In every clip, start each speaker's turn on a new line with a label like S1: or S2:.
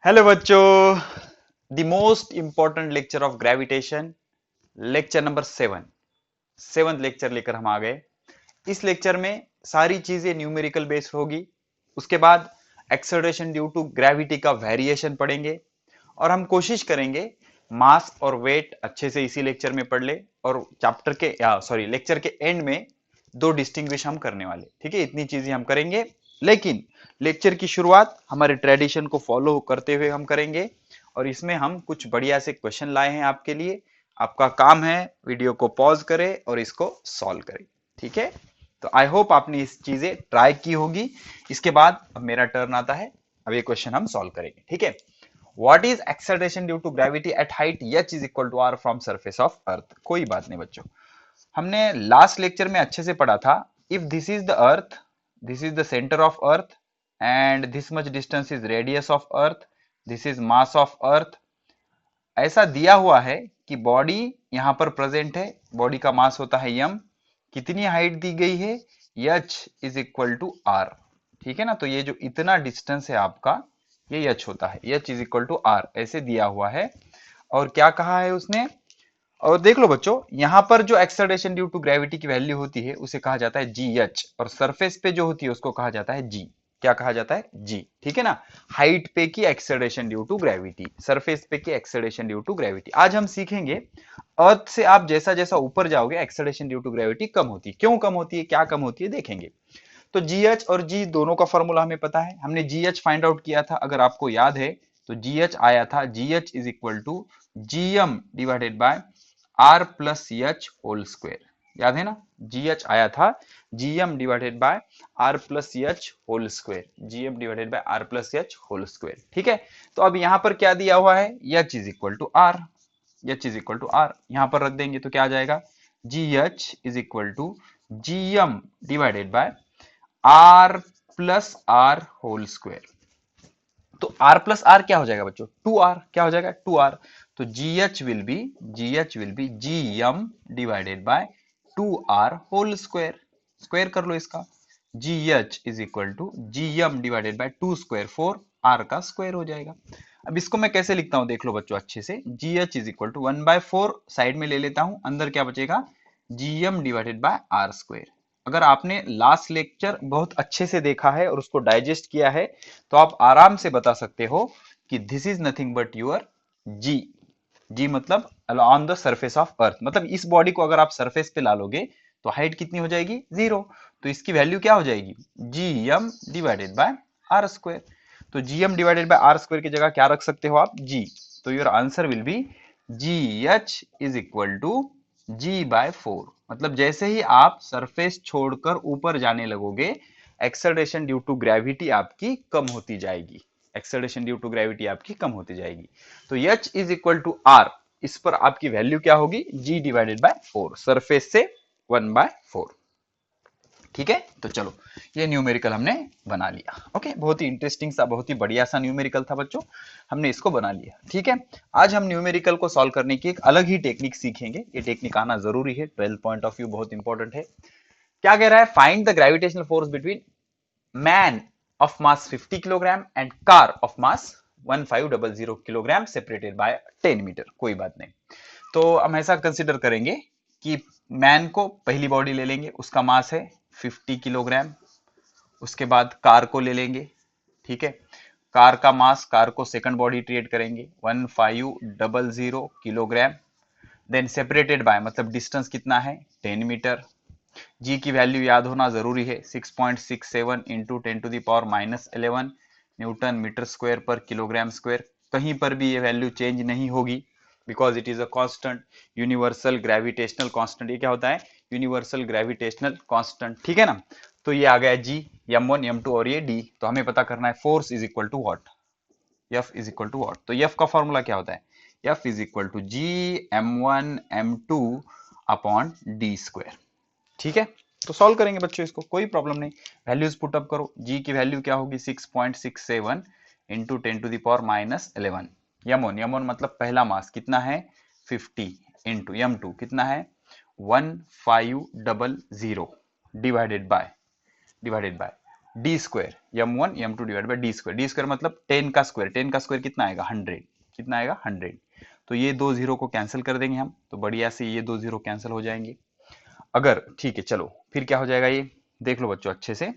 S1: Hello बच्चों, the most important lecture of gravitation, lecture number 7th lecture लेकर हम आ गए। इस लेक्चर में सारी चीजें न्यूमेरिकल बेस्ड होगी। उसके बाद एक्सेलरेशन ड्यू टू ग्रेविटी का वेरिएशन पढ़ेंगे और हम कोशिश करेंगे मास और वेट अच्छे से इसी लेक्चर में पढ़ ले और चैप्टर के लेक्चर के एंड में दो डिस्टिंग्विश हम करने वाले। ठीक है, इतनी चीजें हम करेंगे, लेकिन लेक्चर की शुरुआत हमारे ट्रेडिशन को फॉलो करते हुए हम करेंगे और इसमें हम कुछ बढ़िया से क्वेश्चन लाए हैं आपके लिए। आपका काम है वीडियो को पॉज करें और इसको सॉल्व करें। ठीक है, तो आई होप आपने इस चीजें ट्राई की होगी। इसके बाद अब मेरा टर्न आता है, अब ये क्वेश्चन हम सॉल्व करेंगे। ठीक है, what is acceleration due to gravity at height h is equal to R from surface of Earth. कोई बात नहीं बच्चों, हमने लास्ट लेक्चर में अच्छे से पढ़ा था। If this is the earth, this is the centre of earth and this much distance is radius of earth, this is mass of अर्थ। ऐसा दिया हुआ है कि बॉडी यहां पर प्रेजेंट है, बॉडी का मास होता है m, कितनी हाइट दी गई है h is equal to R. ठीक है ना, तो ये जो इतना डिस्टेंस है आपका, ये h होता है, h is equal to R ऐसे दिया हुआ है। और क्या कहा है उसने, और देख लो बच्चों, यहां पर जो एक्सेलरेशन ड्यू टू ग्रेविटी की वैल्यू होती है उसे कहा जाता है जी एच, और सरफेस पे जो होती है उसको कहा जाता है जी। क्या कहा जाता है? जी। ठीक है ना, हाइट पे की acceleration due to gravity, surface पे की एक्सेलरेशन ड्यू टू ग्रेविटी। आज हम सीखेंगे अर्थ से आप जैसा जैसा ऊपर जाओगे एक्सेलरेशन ड्यू टू ग्रेविटी कम होती है, क्यों कम होती है, क्या कम होती है, देखेंगे। तो जी एच और जी दोनों का फॉर्मूला हमें पता है, हमने जी एच फाइंड आउट किया था, अगर आपको याद है तो जी एच आया था, जी H is equal to G M divided by are plus H whole square. याद है ना, जी एच आया था G M divided by are plus H whole square, G M divided by are plus H whole square. ठीक है, तो अब यहां पर क्या दिया हुआ है, H is equal to R, H is equal to R यहां पर रख देंगे तो क्या आ जाएगा, G H is equal to G M divided by are plus R whole square. तो आर प्लस आर क्या हो जाएगा बच्चों, टू आर, क्या हो जाएगा, टू आर। तो G H will be G M divided by two R whole square, square कर लो इसका। G H is equal to G M divided by two square, four, R का स्क्वेयर हो जाएगा। अब इसको मैं कैसे लिखता हूं, देख लो बच्चों अच्छे से, G H is equal to one by four side में ले लेता हूं, अंदर क्या बचेगा, G M divided by R square. अगर आपने लास्ट लेक्चर बहुत अच्छे से देखा है और उसको डाइजेस्ट किया है तो आप आराम से बता सकते हो कि this is nothing but your g. G मतलब on the surface of earth, मतलब इस बॉडी को अगर आप सरफेस पे ला लोगे तो हाइट कितनी हो जाएगी, जीरो। तो इसकी वैल्यू क्या हो जाएगी, G M divided by R square. तो G M divided by R square की जगह क्या रख सकते हो आप, जी। तो your answer will be g H is equal to g by four. मतलब जैसे ही आप सरफेस छोड़कर ऊपर जाने लगोगे एक्सेलरेशन ड्यू टू ग्रेविटी आपकी कम होती जाएगी, एक्सेलरेशन ड्यू टू ग्रेविटी आपकी कम होती जाएगी। तो H is equal to R, इस पर आपकी वैल्यू क्या होगी, G divided by four, surface से वन बाय फोर। ठीक है, तो चलो ये न्यूमेरिकल हमने बना लिया। ओके, बहुत ही इंटरेस्टिंग सा, बहुत ही बढ़िया सा न्यूमेरिकल था बच्चों, हमने इसको बना लिया। ठीक है, आज हम न्यूमेरिकल को सॉल्व करने की एक अलग ही टेक्निक सीखेंगे, ये टेक्निक आना जरूरी है, 12 पॉइंट ऑफ व्यू बहुत इंपॉर्टेंट है। क्या कह रहा है, find the gravitational force between man of mass 50 kilogram and car of mass 1500 kilogram separated by 10 metre. कोई बात नहीं, तो हम ऐसा कंसिडर करेंगे कि मैन को पहली बॉडी ले लेंगे, उसका मास है 50 किलोग्राम। उसके बाद कार को ले लेंगे, ठीक है, कार का मास, कार को सेकंड बॉडी ट्रीट करेंगे 1500 किलोग्राम। देन सेपरेटेड बाय मतलब डिस्टेंस कितना है, 10 मीटर। जी की वैल्यू याद होना जरूरी है, 6.67 इंटू 10⁻⁻11 न्यूटन मीटर स्क्वायर पर किलोग्राम स्क्वायर। कहीं पर भी ये वैल्यू चेंज नहीं होगी because it is a constant, universal gravitational constant. ये क्या होता है, यूनिवर्सल ग्रेविटेशनल कांस्टेंट। ठीक है ना, तो ये आ गया जी, m1 m2 और ये d। तो हमें पता करना है force is equal to what, F is equal to what. तो F का फॉर्मूला क्या होता है, F is equal to ji m1 m2 upon D square. ठीक है, तो सॉल्व करेंगे बच्चों इसको, कोई प्रॉब्लम नहीं। वैल्यूज पुट अप करो, जी की वैल्यू क्या होगी 6.67 इंटू 10⁻⁻11। यम वन मतलब पहला मास कितना है 50 इंटू m2 कितना है 1500 divided by d square m1 m2 divide by D square मतलब 10 का स्क्वायर, 10 का स्क्वायर कितना आएगा 100, कितना आएगा 100। तो ये दो जीरो को कैंसिल कर देंगे हम, तो बढ़िया से ये दो जीरो कैंसिल हो जाएंगे। अगर ठीक है चलो फिर क्या हो जाएगा ये देख लो बच्चों अच्छे से।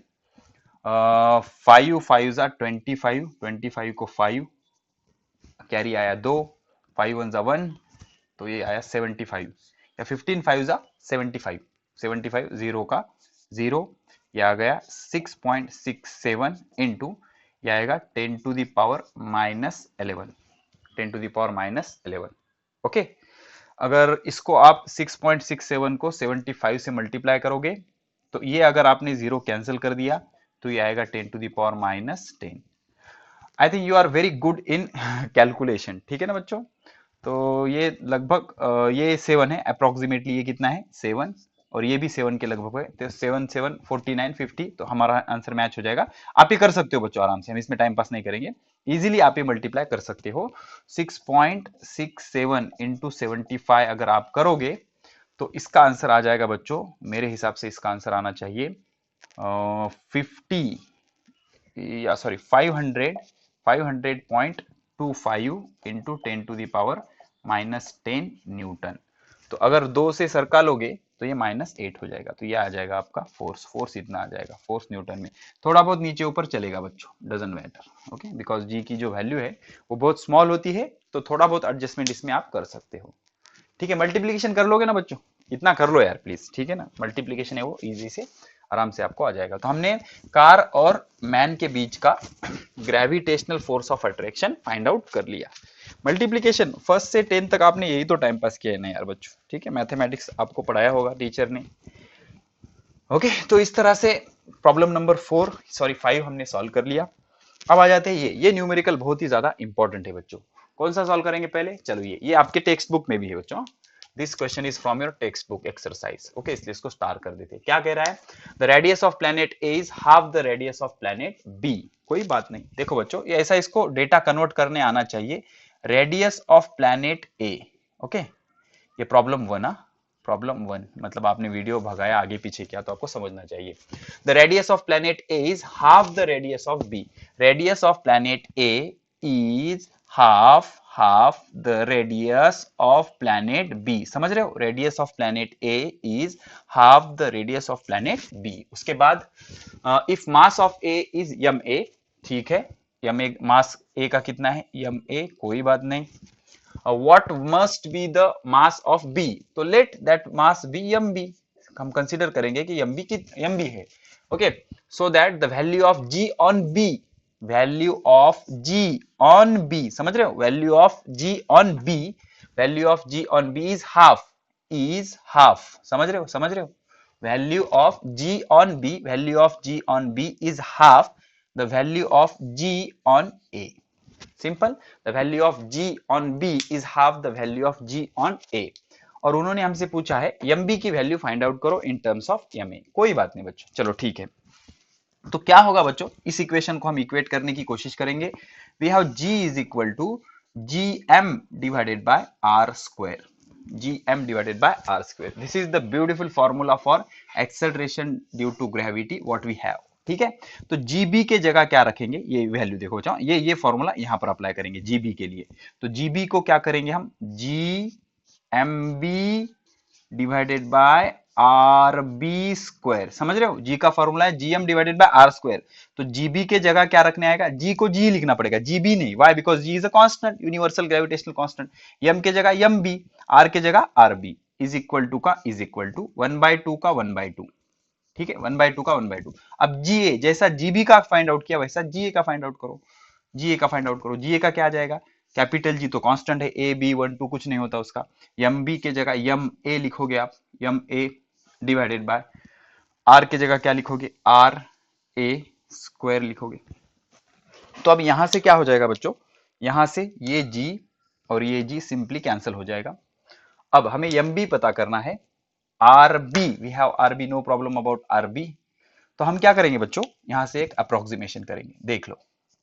S1: 5 5 जा 25, 25 को 5 कैरी आया 2, 5 1 जा 1, तो ये आया 75, या 15 5 जा 75, 75 जीरो का जीरो, यह आ गया 6.67 इंटू यह आएगा 10 to the power minus 11, 10 to the power minus 11। Okay, अगर इसको आप 6.67 को 75 से मल्टीप्लाई करोगे तो ये अगर आपने जीरो कैंसिल कर दिया तो ये आएगा 10 to the power minus 10। I think you are very good in calculation, ठीक है ना बच्चों। तो ये लगभग ये 7 है अप्रोक्सीमेटली, ये कितना है 7, और ये भी 7 के लगभग है, तो 7 7 49 50, तो हमारा आंसर मैच हो जाएगा। आप ये कर सकते हो बच्चों आराम से, हम इसमें टाइम पास नहीं करेंगे, इजीली आप ये मल्टीप्लाई कर सकते हो। 6.67 इंटू 75 अगर आप करोगे तो इसका आंसर आ जाएगा बच्चों, मेरे हिसाब से इसका आंसर आना चाहिए 50 या sorry 500.25 into 10 to the power minus 10 newton. तो अगर 2 से सरका लोगे तो ये -8 हो जाएगा, तो ये आ जाएगा आपका फोर्स, फोर्स इतना आ जाएगा, फोर्स न्यूटन में। थोड़ा बहुत नीचे ऊपर चलेगा बच्चों, डजंट मैटर, ओके, बिकॉज जी की जो वैल्यू है वो बहुत स्मॉल होती है, तो थोड़ा बहुत एडजस्टमेंट इसमें आप कर सकते हो। ठीक है, मल्टीप्लीकेशन कर लोगे ना बच्चों, इतना कर लो यार प्लीज, ठीक है ना, मल्टीप्लीकेशन है वो इजी से आराम से आपको आ जाएगा। तो हमने कार और मैन के बीच का gravitational force of attraction find out कर लिया। मल्टीप्लीकेशन फर्स्ट से 10 तक आपने यही तो टाइम पास किया है ना यार बच्चों, ठीक है, मैथमेटिक्स आपको पढ़ाया होगा टीचर ने। ओके, तो इस तरह से प्रॉब्लम नंबर 5 हमने सॉल्व कर लिया। अब आ जाते हैं ये न्यूमेरिकल बहुत ही ज्यादा इंपॉर्टेंट है बच्चों। कौन सा सॉल्व करेंगे पहले, चलो ये आपके टेक्स्ट बुक में भी है बच्चों, this question is from your text book exercise. Okay, इसलिए इसको स्टार कर देते हैं। क्या कह रहा है, the radius of planet A is half the radius of planet B. कोई बात नहीं, देखो बच्चों ये ऐसा इसको डेटा कन्वर्ट करने आना चाहिए, radius of planet A. Okay, ये प्रॉब्लम 1, प्रॉब्लम 1 मतलब आपने वीडियो भगाया आगे पीछे किया तो आपको समझना चाहिए। The radius of planet A is half the radius of B, radius of planet A is half the radius of planet B. समझ रहे हो, radius of planet A is half the radius of planet B. उसके बाद if mass of A is m A, ठीक है, यम ए, मास ए का कितना है यम ए, कोई बात नहीं। what must be the mass of B, तो let that mass be mb, हम कंसीडर करेंगे कि mb है। Okay, so that the value of G on B, value of G on B, समझ रहे हो, value of G on B, value of G on B is half, समझ रहे हो, value of G on B, value of G on B is half the value of G on A। Simple, the value of G on B is half the value of G on A। और उन्होंने हमसे पूछा है mb की value find out करो in terms of ma। कोई बात नहीं बच्चों, चलो ठीक है। तो क्या होगा बच्चों, इस इक्वेशन को हम इक्वेट करने की कोशिश करेंगे। We have G is equal to gm divided by r square, gm divided by r square. This is the beautiful formula for acceleration due to gravity what we have. ठीक है, तो GB के जगह क्या रखेंगे, ये वैल्यू देखो चाहो, ये फॉर्मूला यहां पर अप्लाई करेंगे जीबी के लिए। तो जीबी को क्या करेंगे हम, G M B divided by R B square. समझ रहे हो, जी का फॉर्मूला है GM divided by are square. तो जीबी के जगह क्या रखने आएगा, जी को जी लिखना पड़ेगा, जीबी नहीं, why, because G is a constant, universal gravitational constant. M के जगह एम बी, आर के जगह R B, is equal to का इज इक्वल टू 1/2 का 1/2। ठीक है, 1/2 का 1/2। अब जीए जैसा जीबी का फाइंड आउट किया वैसा जीए का फाइंड आउट करो, जीए का फाइंड आउट करो। जीए का क्या आ जाएगा, कैपिटल जी तो कांस्टेंट है, ए बी 1 2 कुछ नहीं होता उसका, एम बी के जगह एम ए लिखोगे आप, M A divided by R के जगह क्या लिखोगे, आर ए स्क्वायर लिखोगे। तो अब यहां से क्या हो जाएगा बच्चों, यहां से ये जी और ये जी सिंपली कैंसिल हो जाएगा। अब हमें एम बी पता करना है, RB, we have RB, no problem about RB। तो हम क्या करेंगे बच्चों, यहां से एक अप्रोक्सीमेशन करेंगे, देख लो,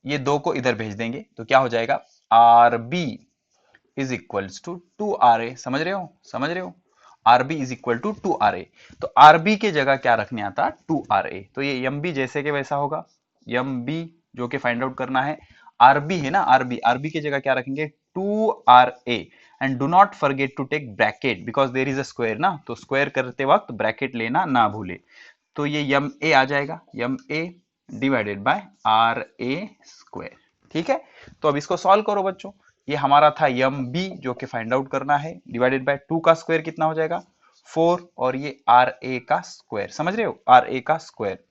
S1: ये दो को इधर भेज देंगे तो क्या हो जाएगा, RB is equals to 2RA। समझ रहे हो, RB is equal to 2RA। तो RB के जगह क्या रखने आता, 2RA। तो ये MB जैसे के वैसा होगा, MB जो कि फाइंड आउट करना है, RB है ना, RB की जगह क्या रखेंगे, 2RA। And do not forget to take bracket because there is a square ना, तो स्क्वायर करते वक्त ब्रैकेट लेना ना भूले। तो ये MA आ जाएगा, MA divided by RA square. ठीक है, तो अब इसको सॉल्व करो बच्चों। ये हमारा था MB जो कि फाइंड आउट करना है, डिवाइडेड बाय 2 का स्क्वायर कितना हो जाएगा, 4, और ये RA का स्क्वायर, समझ रहे हो, RA का स्क्वायर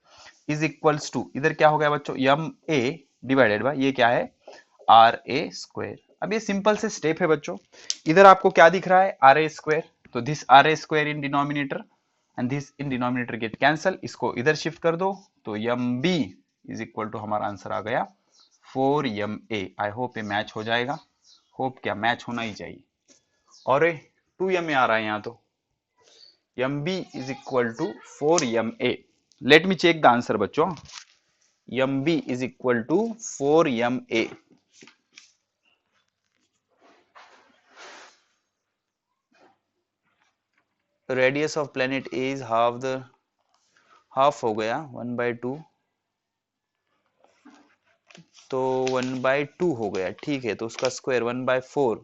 S1: इज इक्वल्स टू, इधर क्या हो गया बच्चों, MA डिवाइडेड बाय ये क्या है, RA स्क्वायर। अब ये सिंपल से स्टेप है बच्चों। इधर आपको क्या दिख रहा है, RA स्क्वायर, तो this RA square in denominator and this in denominator get cancel, इसको इधर शिफ्ट कर दो, तो MB इज इक्वल टू हमारा आंसर आ गया 4MA। आई होप ये मैच हो जाएगा, होप क्या मैच होना ही चाहिए। और 2MA आ रहा है यहाँ, तो MB is equal to 4MA। Let me check the answer बच्चों, MB is equal to 4MA। Radius of planet A is half हो गया 1/2, तो 1/2 हो गया, ठीक है, तो उसका स्क्वायर 1/4।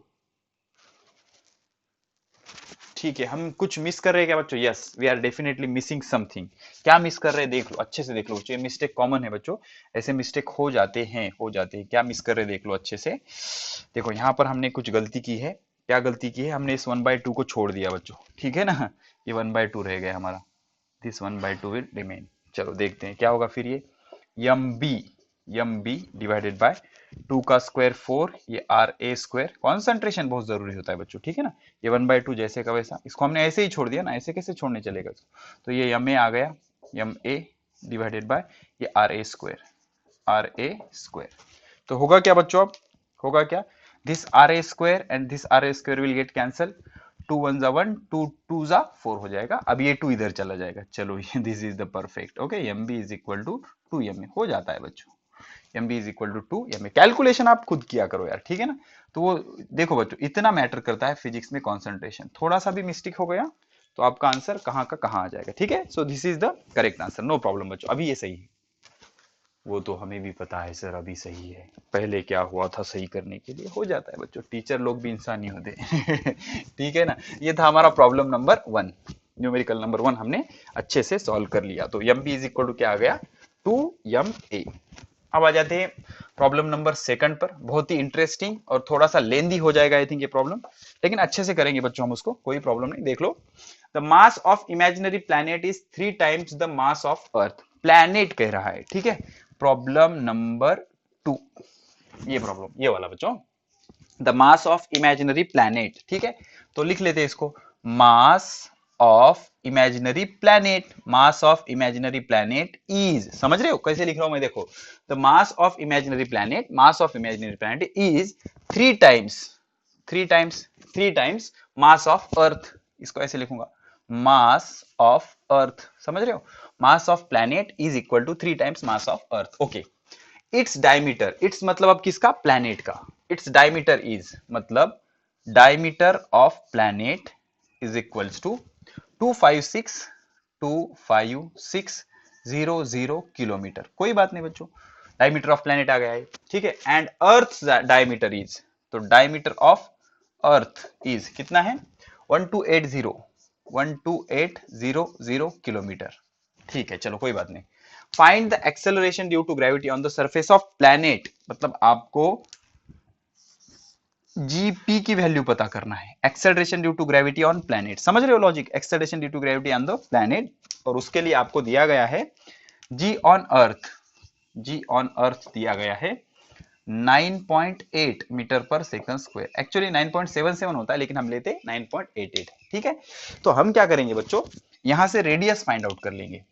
S1: ठीक है, हम कुछ मिस कर रहे हैं क्या बच्चों, yes we are definitely missing something. क्या मिस कर रहे हैं देख लो, अच्छे से देख लो बच्चों, ये मिस्टेक कॉमन है बच्चों, ऐसे मिस्टेक हो जाते हैं, क्या मिस कर रहे हैं देख लो अच्छे से। देखो यहाँ पर हमने कुछ गलती की है, क्या गलती की है, हमने इस 1/2 को छोड़ दिया बच्चों, ठीक है ना, ये 1/2 रह गया हमारा, दिस 1/2 विल रिमेन। चलो देखते हैं क्या होगा फिर, ये MB डिवाइडेड बाय 2 का स्क्वायर 4, ये RA स्क्वायर, कॉन्सेंट्रेशन बहुत जरूरी होता है बच्चों, ठीक है ना, ये 1/2 जैसे का वैसा, इसको हमने ऐसे ही छोड़ दिया ना, ऐसे कैसे छोड़ने चलेगा, तो ये MA आ गया, MA डिवाइडेड बाय ये RA स्क्वायर। तो होगा क्या बच्चों, अब होगा क्या, this RA square and this RA square will get cancel, 2 1 जा 1, 2 2 जा 4 हो जाएगा, अब ये 2 इधर चला जाएगा, चलो ये this is the perfect, okay, MB is equal to 2MA हो जाता है बच्चों, MB is equal to 2MA। Calculation आप खुद किया करो यार, ठीक है ना, तो वो देखो बच्चों, इतना मैटर करता है फिजिक्स में कंसंट्रेशन, थोड़ा सा भी मिस्टेक हो गया तो आपका आंसर कहाँ का कहाँ आ जाएगा, ठीक है, so this is the correct answer, no problem बच्चों, अभी ये सही है। वो तो हमें भी पता है सर, अभी सही है, पहले क्या हुआ था सही करने के लिए, हो जाता है बच्चों, टीचर लोग भी इंसान ही होते ठीक है ना, ये था हमारा प्रॉब्लम नंबर 1, न्यूमेरिकल नंबर 1 हमने अच्छे से सॉल्व कर लिया। तो MB इज इक्वल टू क्या आ गया, 2MA। अब आ जाते हैं प्रॉब्लम नंबर 2 पर, बहुत ही इंटरेस्टिंग और थोड़ा सा लेंदी हो जाएगा आई थिंक ये प्रॉब्लम, लेकिन अच्छे से करेंगे बच्चों हम उसको, कोई प्रॉब्लम नहीं, देख लो। The mass of imaginary planet is 3 times the mass of earth, planet कह रहा है, ठीक है, प्रॉब्लम नंबर 2, ये प्रॉब्लम ये वाला बच्चों, the mass of imaginary planet, ठीक है, तो लिख लेते हैं इसको, mass of imaginary planet, mass of imaginary planet is, समझ रहे हो कैसे लिख रहा हूं मैं, देखो, the mass of imaginary planet, mass of imaginary planet is 3 times mass of earth, इसको ऐसे लिखूंगा, मास ऑफ अर्थ, समझ रहे हो, mass of planet is equal to 3 times mass of earth, okay. It's diameter, its मतलब अब किसका, planet का, इट्स डायमीटर इज मतलब diameter of planet is equals to 256 kilometre, कोई बात नहीं बच्चों, डायमीटर ऑफ प्लैनेट आ गया है, ठीक है, एंड अर्थ डायमीटर इज, तो डायमीटर ऑफ अर्थ इज कितना है, 1280 किलोमीटर, ठीक है, चलो कोई बात नहीं। Find the acceleration due to gravity on the surface of planet, मतलब आपको जीपी की वैल्यू पता करना है, acceleration due to gravity on planet, समझ रहे हो logic, acceleration due to gravity on the planet, और उसके लिए आपको दिया गया है जी on earth, ji on earth दिया गया है 9.8 मीटर पर सेकंड स्क्वायर, एक्चुअली 9.77 होता है लेकिन हम लेते 9.88, ठीक है। तो हम क्या करेंगे बच्चों, यहां से रेडियस फाइंड आउट कर लेंगे,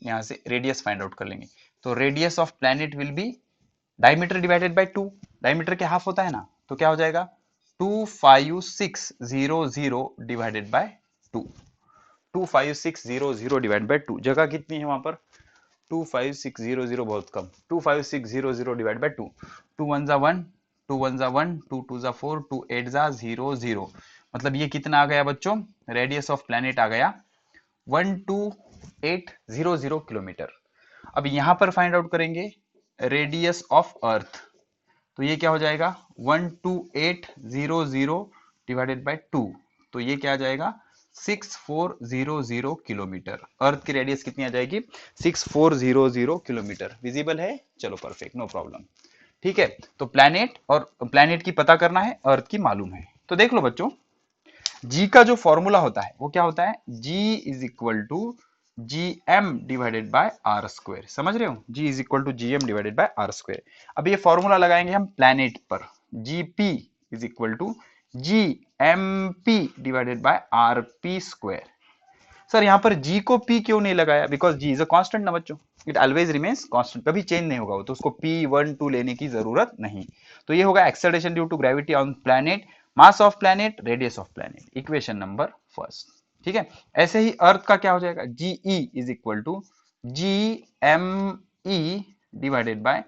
S1: यहां से रेडियस फाइंड आउट कर लेंगे, तो radius of planet will be diameter divided by 2, diameter के हाफ होता है ना, तो क्या हो जाएगा 25600 डिवाइडेड बाय 2, 25600 डिवाइड बाय 2, जगह कितनी है वहां पर, 25600 बहुत कम, 25600 डिवाइड बाय 2, 2 1 जा 1, 2 1 जा 1, 2 2 जा 4, 2 8 जा 0 0, मतलब ये कितना आ गया बच्चों, रेडियस ऑफ प्लैनेट आ गया 12800 किलोमीटर। अब यहां पर फाइंड आउट करेंगे रेडियस ऑफ अर्थ, तो ये क्या हो जाएगा 12800 डिवाइडेड बाय 2, तो ये क्या आ जाएगा 6400 किलोमीटर। अर्थ की रेडियस कितनी आ जाएगी 6400 किलोमीटर। विजिबल है, चलो परफेक्ट, नो प्रॉब्लम। ठीक है, तो प्लैनेट और प्लैनेट की पता करना है, अर्थ की मालूम है। तो देख लो बच्चों, जी का जो फॉर्मूला होता है वो क्या होता है, जी is equal to G M divided by are square. समझ रहे हो, G is equal to G M divided by are square. अब ये फॉर्मूला लगाएंगे हम प्लैनेट पर, G P is equal to ji M P divided by R P square. Sir यहाँ पर जी को पी क्यों नहीं लगाया, because G is a constant ना बच्चों, इट ऑलवेज रिमेन्स कांस्टेंट, कभी चेंज नहीं होगा, तो उसको पी 1 2 लेने की जरूरत नहीं। तो ये होगा acceleration due to gravity on planet, mass of planet, radius of planet, equation number first. ठीक है, ऐसे ही अर्थ का क्या हो जाएगा, g e is equal to ji M e divided by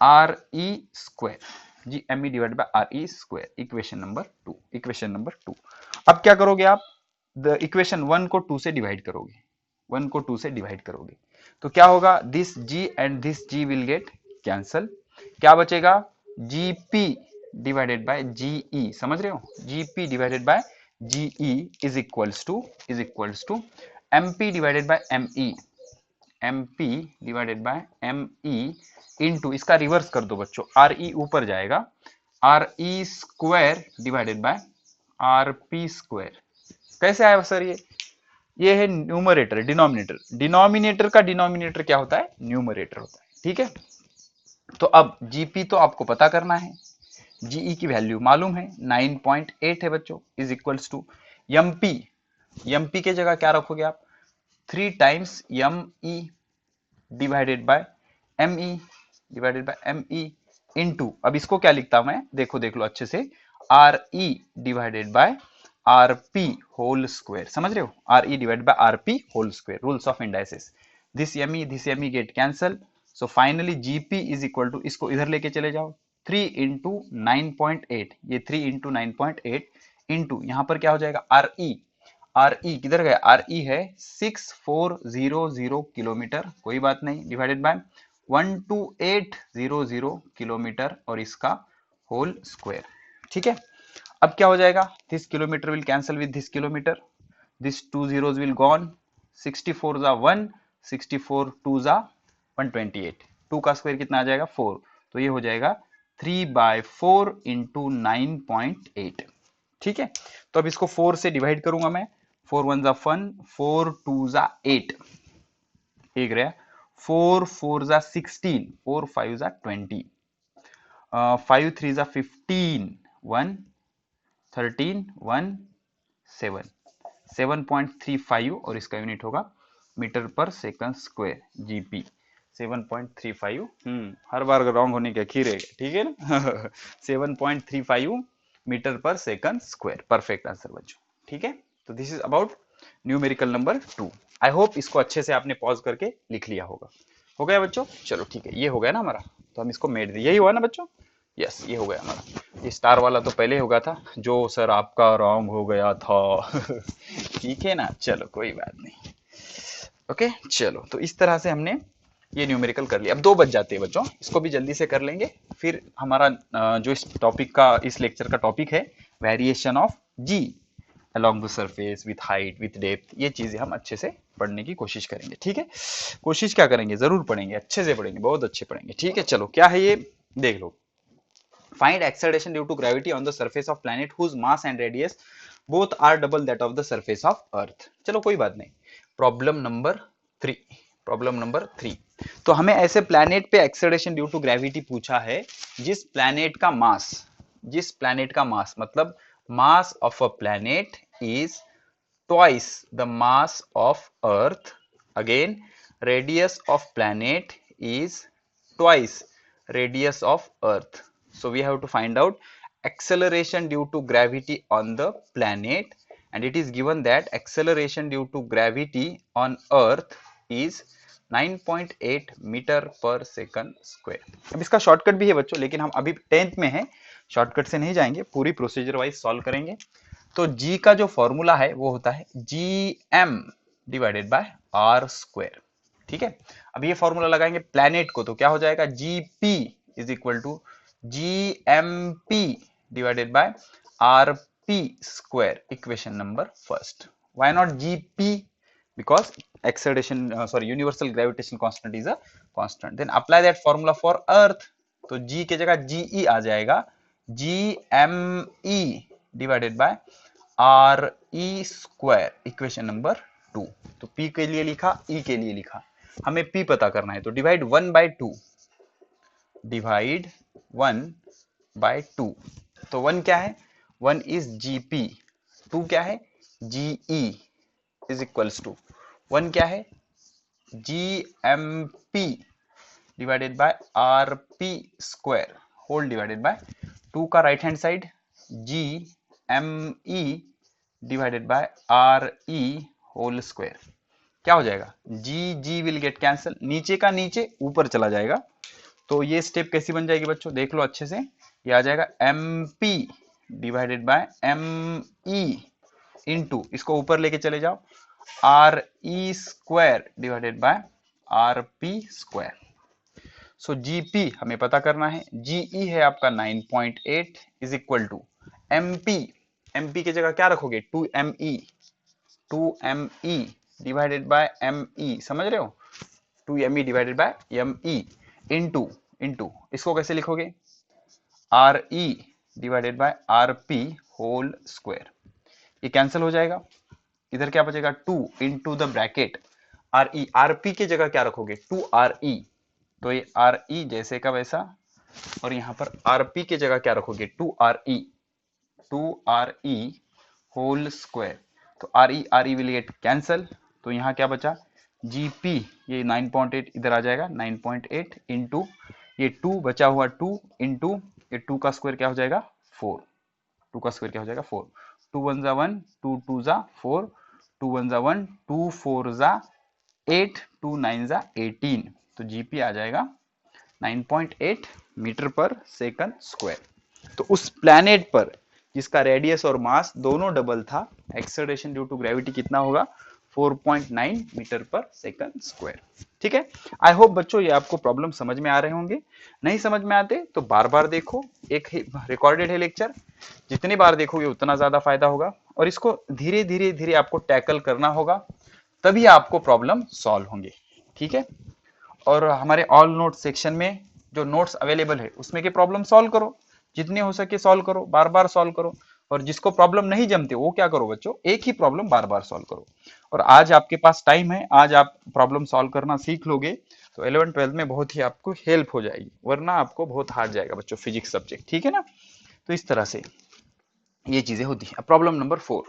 S1: R e square, G M e divided by R e square, equation number 2, equation number 2। अब क्या करोगे आप, द इक्वेशन 1 को 2 से डिवाइड करोगे, 1 को 2 से डिवाइड करोगे तो क्या होगा, this g and this g will get cancel, क्या बचेगा जीपी डिवाइडेड बाय जीई। समझ रहे हो, gp divided by ge is equals to mp divided by me, mp divided by me into, इसका रिवर्स कर दो बच्चों, आर ई ऊपर जाएगा, r e square divided by R P square. कैसे आया सर ये है न्यूमरेटर, डिनोमिनेटर, डिनोमिनेटर का डिनोमिनेटर क्या होता है, न्यूमरेटर होता है। ठीक है, तो अब जीपी तो आपको पता करना है, जीई की वैल्यू मालूम है 9.8 है बच्चों, is equals to mp, mp के जगह क्या रखोगे आप 3 times m e divided by m e, divided by m e into, अब इसको क्या लिखता हूं मैं, देखो देख लो अच्छे से, r e divided by are p whole square. समझ रहे हो, r e divided by are p whole square, rules of indices, this m e get cancel, so finally gp is equal to, इसको इधर लेके चले जाओ 3 इंटू 9.8, ये 3 into 9.8 into यहाँ पर क्या हो जाएगा आर ई, आर ई किधर गया, आर ई है 6400 किलोमीटर, कोई बात नहीं, डिवाइडेड बाय 12800 किलोमीटर और इसका होल स्क्वायर। ठीक है, अब क्या हो जाएगा, this kilometre will cancel with this kilometre, this 2 zeros will gone, 64 जा 1, 64 2 जा 128, 2 का स्क्वायर कितना आ जाएगा 4, तो ये हो जाएगा 3/4 इंटू 9.8। ठीक है, तो अब इसको 4 से डिवाइड करूंगा मैं, 4 1 जा 1, 4 2 जा 8, एक रहा, 4 4 जा 16, 4 5 जा 20, 5 3 जा 15, 1 13 1 7, 7.35 और इसका यूनिट होगा मीटर पर सेकंड स्क्वायर, जीपी 7.35। हर बार रॉन्ग होने का खीर है, ठीक है ना 7.35 मीटर पर सेकंड स्क्वायर, परफेक्ट आंसर बच्चों। ठीक है, तो this is about numerical number 2। I hope इसको अच्छे से आपने पॉज करके लिख लिया होगा। हो गया बच्चों, चलो ठीक है, ये हो गया ना हमारा, तो हम इसको मेट यही हुआ ना बच्चों, यस ये हो गया हमारा, ये स्टार वाला तो पहले होगा था जो सर आपका रॉन्ग हो गया था ठीक है ना, चलो कोई बात नहीं, ओके चलो, तो इस तरह से हमने ये न्यूमेरिकल कर लिया। अब 2 बज जाते हैं बच्चों, इसको भी जल्दी से कर लेंगे, फिर हमारा जो इस टॉपिक का, इस लेक्चर का टॉपिक है variation of g along the surface with height with depth, ये चीजें हम अच्छे से पढ़ने की कोशिश करेंगे। ठीक है, कोशिश क्या करेंगे, जरूर पढ़ेंगे, अच्छे से पढ़ेंगे, बहुत अच्छे पढ़ेंगे। ठीक है, चलो क्या है ये देख लो, find acceleration due to gravity on the surface of planet whose mass and radius both are double that of the surface of earth। चलो कोई बात नहीं, प्रॉब्लम नंबर 3, प्रॉब्लम नंबर 3, तो हमें ऐसे प्लैनेट पे एक्सेलरेशन ड्यू टू ग्रेविटी पूछा है जिस प्लैनेट का मास, जिस प्लैनेट का मास मतलब mass of a planet is twice the mass of earth, again radius of planet is twice radius of earth, so we have to find out acceleration due to gravity on the planet, and it is given that acceleration due to gravity on earth is 9.8 metre पर second square. अब इसका shortcut भी है बच्चों, लेकिन हम अभी 10th में है, शॉर्टकट से नहीं जाएंगे, पूरी प्रोसीजर वाइज सॉल्व करेंगे। तो g का जो फॉर्मूला है वो होता है gm divided by are square. ठीक है, अब ये फॉर्मूला लगाएंगे प्लैनेट को तो क्या हो जाएगा, gp is equal to gmp divided by rp square, equation number first. Why not gp, because acceleration sorry universal gravitation constant is a constant. Then apply that formula for earth, तो g के जगह ge आ जाएगा, gme divided by R e square, equation number 2। तो p के लिए लिखा, e के लिए लिखा, हमें p पता करना है तो डिवाइड 1 बाय 2, डिवाइड 1 बाय 2। तो 1 क्या है, 1 इज gp, 2 क्या है ge इज इक्वल्स टू 1 क्या है gmp divided by rp square whole divided by 2 का right hand side gme divided by re whole square. क्या हो जाएगा, g विल गेट कैंसल, नीचे का नीचे ऊपर चला जाएगा। तो ये स्टेप कैसी बन जाएगी बच्चों, देख लो अच्छे से, ये आ जाएगा mp divided by me into, इसको ऊपर लेके चले जाओ, are e square divided by R P square. So GP हमें पता करना है, जीई है आपका 9.8 is equal to mp, MP की जगह क्या रखोगे 2me, 2me divided by me, समझ रहे हो, 2me divided by me into, into इसको कैसे लिखोगे r e divided by are p whole square. ये कैंसिल हो जाएगा, इधर क्या बचेगा 2 into the bracket r e, r p की जगह क्या रखोगे 2re, तो ये आर ई जैसे का वैसा, और यहां पर आर पी की जगह क्या रखोगे 2re, 2re होल स्क्वायर। तो R E will get cancel, तो यहां क्या बचा जीपी, ये 9.8 इधर आ जाएगा, 9.8 इंटू ये 2 बचा हुआ 2 इंटू ये 2 का स्क्वायर क्या हो जाएगा 4, 2 का स्क्वायर क्या हो जाएगा 4, 2 1 जा 1, 2 2 जा 4, 2 1 जा 1, 2 4 जा 8, 2 9 जा 18, तो जीपी आ जाएगा 9.8 मीटर पर सेकंड स्क्वायर। तो उस प्लैनेट पर जिसका रेडियस और मास दोनों डबल था, एक्सेलरेशन ड्यू टू ग्रेविटी कितना होगा 4.9 मीटर पर सेकंड स्क्वायर। ठीक है, आई होप बच्चों ये आपको प्रॉब्लम समझ में आ रहे होंगे, नहीं समझ में आते तो बार बार देखो, एक रिकॉर्डेड है लेक्चर, जितनी बार देखोगे उतना ज्यादा फायदा होगा, और इसको धीरे धीरे धीरे आपको टैकल करना होगा, तभी आपको प्रॉब्लम सॉल्व होंगे। ठीक है, और हमारे ऑल नोट सेक्शन में जो नोट्स अवेलेबल है उसमें के प्रॉब्लम सॉल्व करो, जितने हो सके सॉल्व करो, बार बार सॉल्व करो, और जिसको प्रॉब्लम नहीं जमते वो क्या करो बच्चों, एक ही प्रॉब्लम बार बार सॉल्व करो। और आज आपके पास टाइम है, आज आप प्रॉब्लम सॉल्व करना सीख लोगे तो 11th-12th में बहुत ही आपको हेल्प हो जाएगी, वरना आपको बहुत हार्ड जाएगा बच्चों फिजिक्स सब्जेक्ट। ठीक है ना, तो इस तरह से ये चीजें होती है। प्रॉब्लम नंबर 4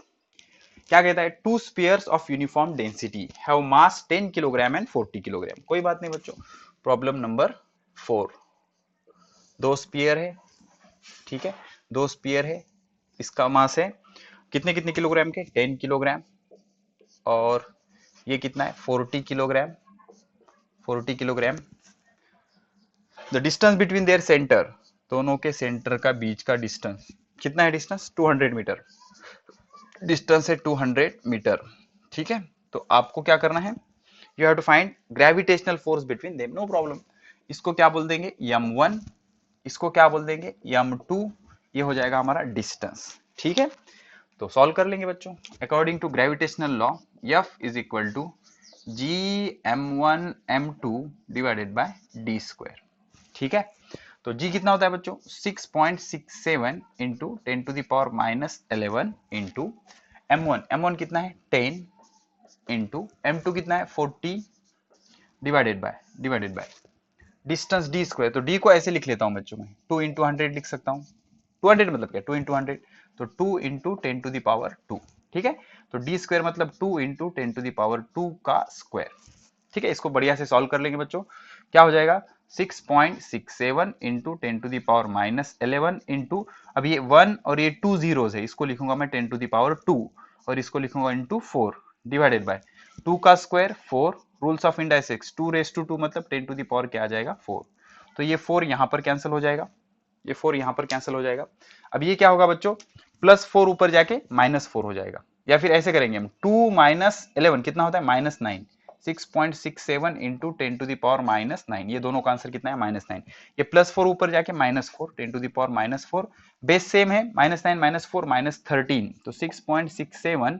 S1: क्या कहता है, two spheres of uniform density have mass 10 kilogram and 40 kilogram. कोई बात नहीं बच्चों, प्रॉब्लम नंबर 4, दो स्पीयर है, ठीक है, दो स्पीयर है, इसका मास है कितने कितने किलोग्राम के 10 किलोग्राम, और ये कितना है 40 kilogram, 40 kilogram. The distance between their centre, दोनों के सेंटर का बीच का डिस्टेंस कितना है, डिस्टेंस 200 मीटर, डिस्टेंस है 200 मीटर। ठीक है, तो आपको क्या करना है, you have to find gravitational force between them, no problem. इसको क्या बोल देंगे m1, इसको क्या बोल देंगे m2, ये हो जाएगा हमारा डिस्टेंस। ठीक है, तो सॉल्व कर लेंगे बच्चों। According to gravitational law F is equal to ji m1 m2 divided by d square. ठीक है, तो g कितना होता है बच्चों 6.67 into 10 to the power minus 11 into m1 कितना है 10 इंटू m2 कितना है 40 divided by distance d square. तो d को ऐसे लिख लेता हूं बच्चों में 2 इंटू 100 लिख सकता हूं, 200 मतलब क्या 2 इंटू 100, तो 2 इंटू 10 टू दावर 2। ठीक है, तो d स्क्वायर मतलब 2 इंटू 10 टू दावर 2 का स्क्वायर। ठीक है, इसको बढ़िया से सॉल्व कर लेंगे बच्चों, क्या हो जाएगा 6.67 into 10 to the power minus 11 into, अब ये 1 और ये 2 जीरोस है, इसको लिखूंगा मैं 10 टू दावर 2, और इसको लिखूंगा इंटू 4 डिवाइडेड बाय 2 का square 4, rules of indices 2 raise to 2 मतलब 10 टू द पावर क्या आ जाएगा 4, तो ये 4 यहां पर कैंसिल हो जाएगा, ये 4 यहां पर कैंसिल हो जाएगा। अब ये क्या होगा बच्चों, +4 ऊपर जाके -4 हो जाएगा। या फिर ऐसे करेंगे हम 2 - 11 कितना होता है -9, 6.67 इंटू 10⁻⁻9, ये दोनों का आंसर कितना है -9। ये +4 ऊपर जाके -4, 10⁻⁻4, बेस सेम है, -9 - 4 -13, तो 6.67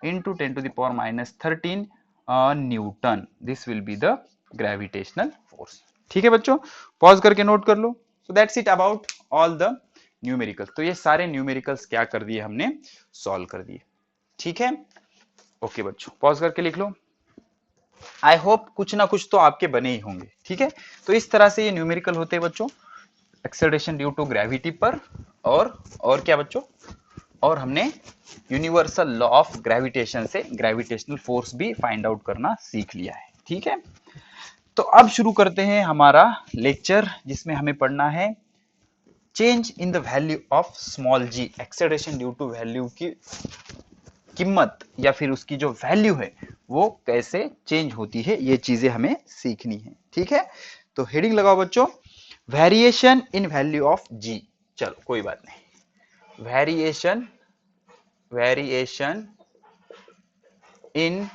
S1: into 10⁻⁻13 newton, this will be the gravitational force. ठीक है बच्चों, पॉज करके नोट कर लो। So that's it about all the numericals. तो ये सारे न्यूमेरिकल्स क्या कर दिए हमने, सॉल्व कर दिए। ठीक है, ओके बच्चों, पॉज करके लिख लो। आई होप कुछ ना कुछ तो आपके बने ही होंगे। ठीक है, तो इस तरह से ये न्यूमेरिकल होते हैं बच्चों, एक्सेलरेशन ड्यू टू ग्रेविटी पर। और क्या बच्चों, और हमने यूनिवर्सल लॉ ऑफ ग्रेविटेशन से ग्रेविटेशनल फोर्स भी फाइंड आउट करना सीख लिया है। ठीक है, तो अब शुरू करते हैं हमारा लेक्चर, जिसमें हमें पढ़ना है change in the value of small g. Acceleration due to value की कीमत या फिर उसकी जो वैल्यू है वो कैसे चेंज होती है, ये चीजें हमें सीखनी है। ठीक है, तो हेडिंग लगाओ बच्चों, variation in value of g. चलो कोई बात नहीं, variation in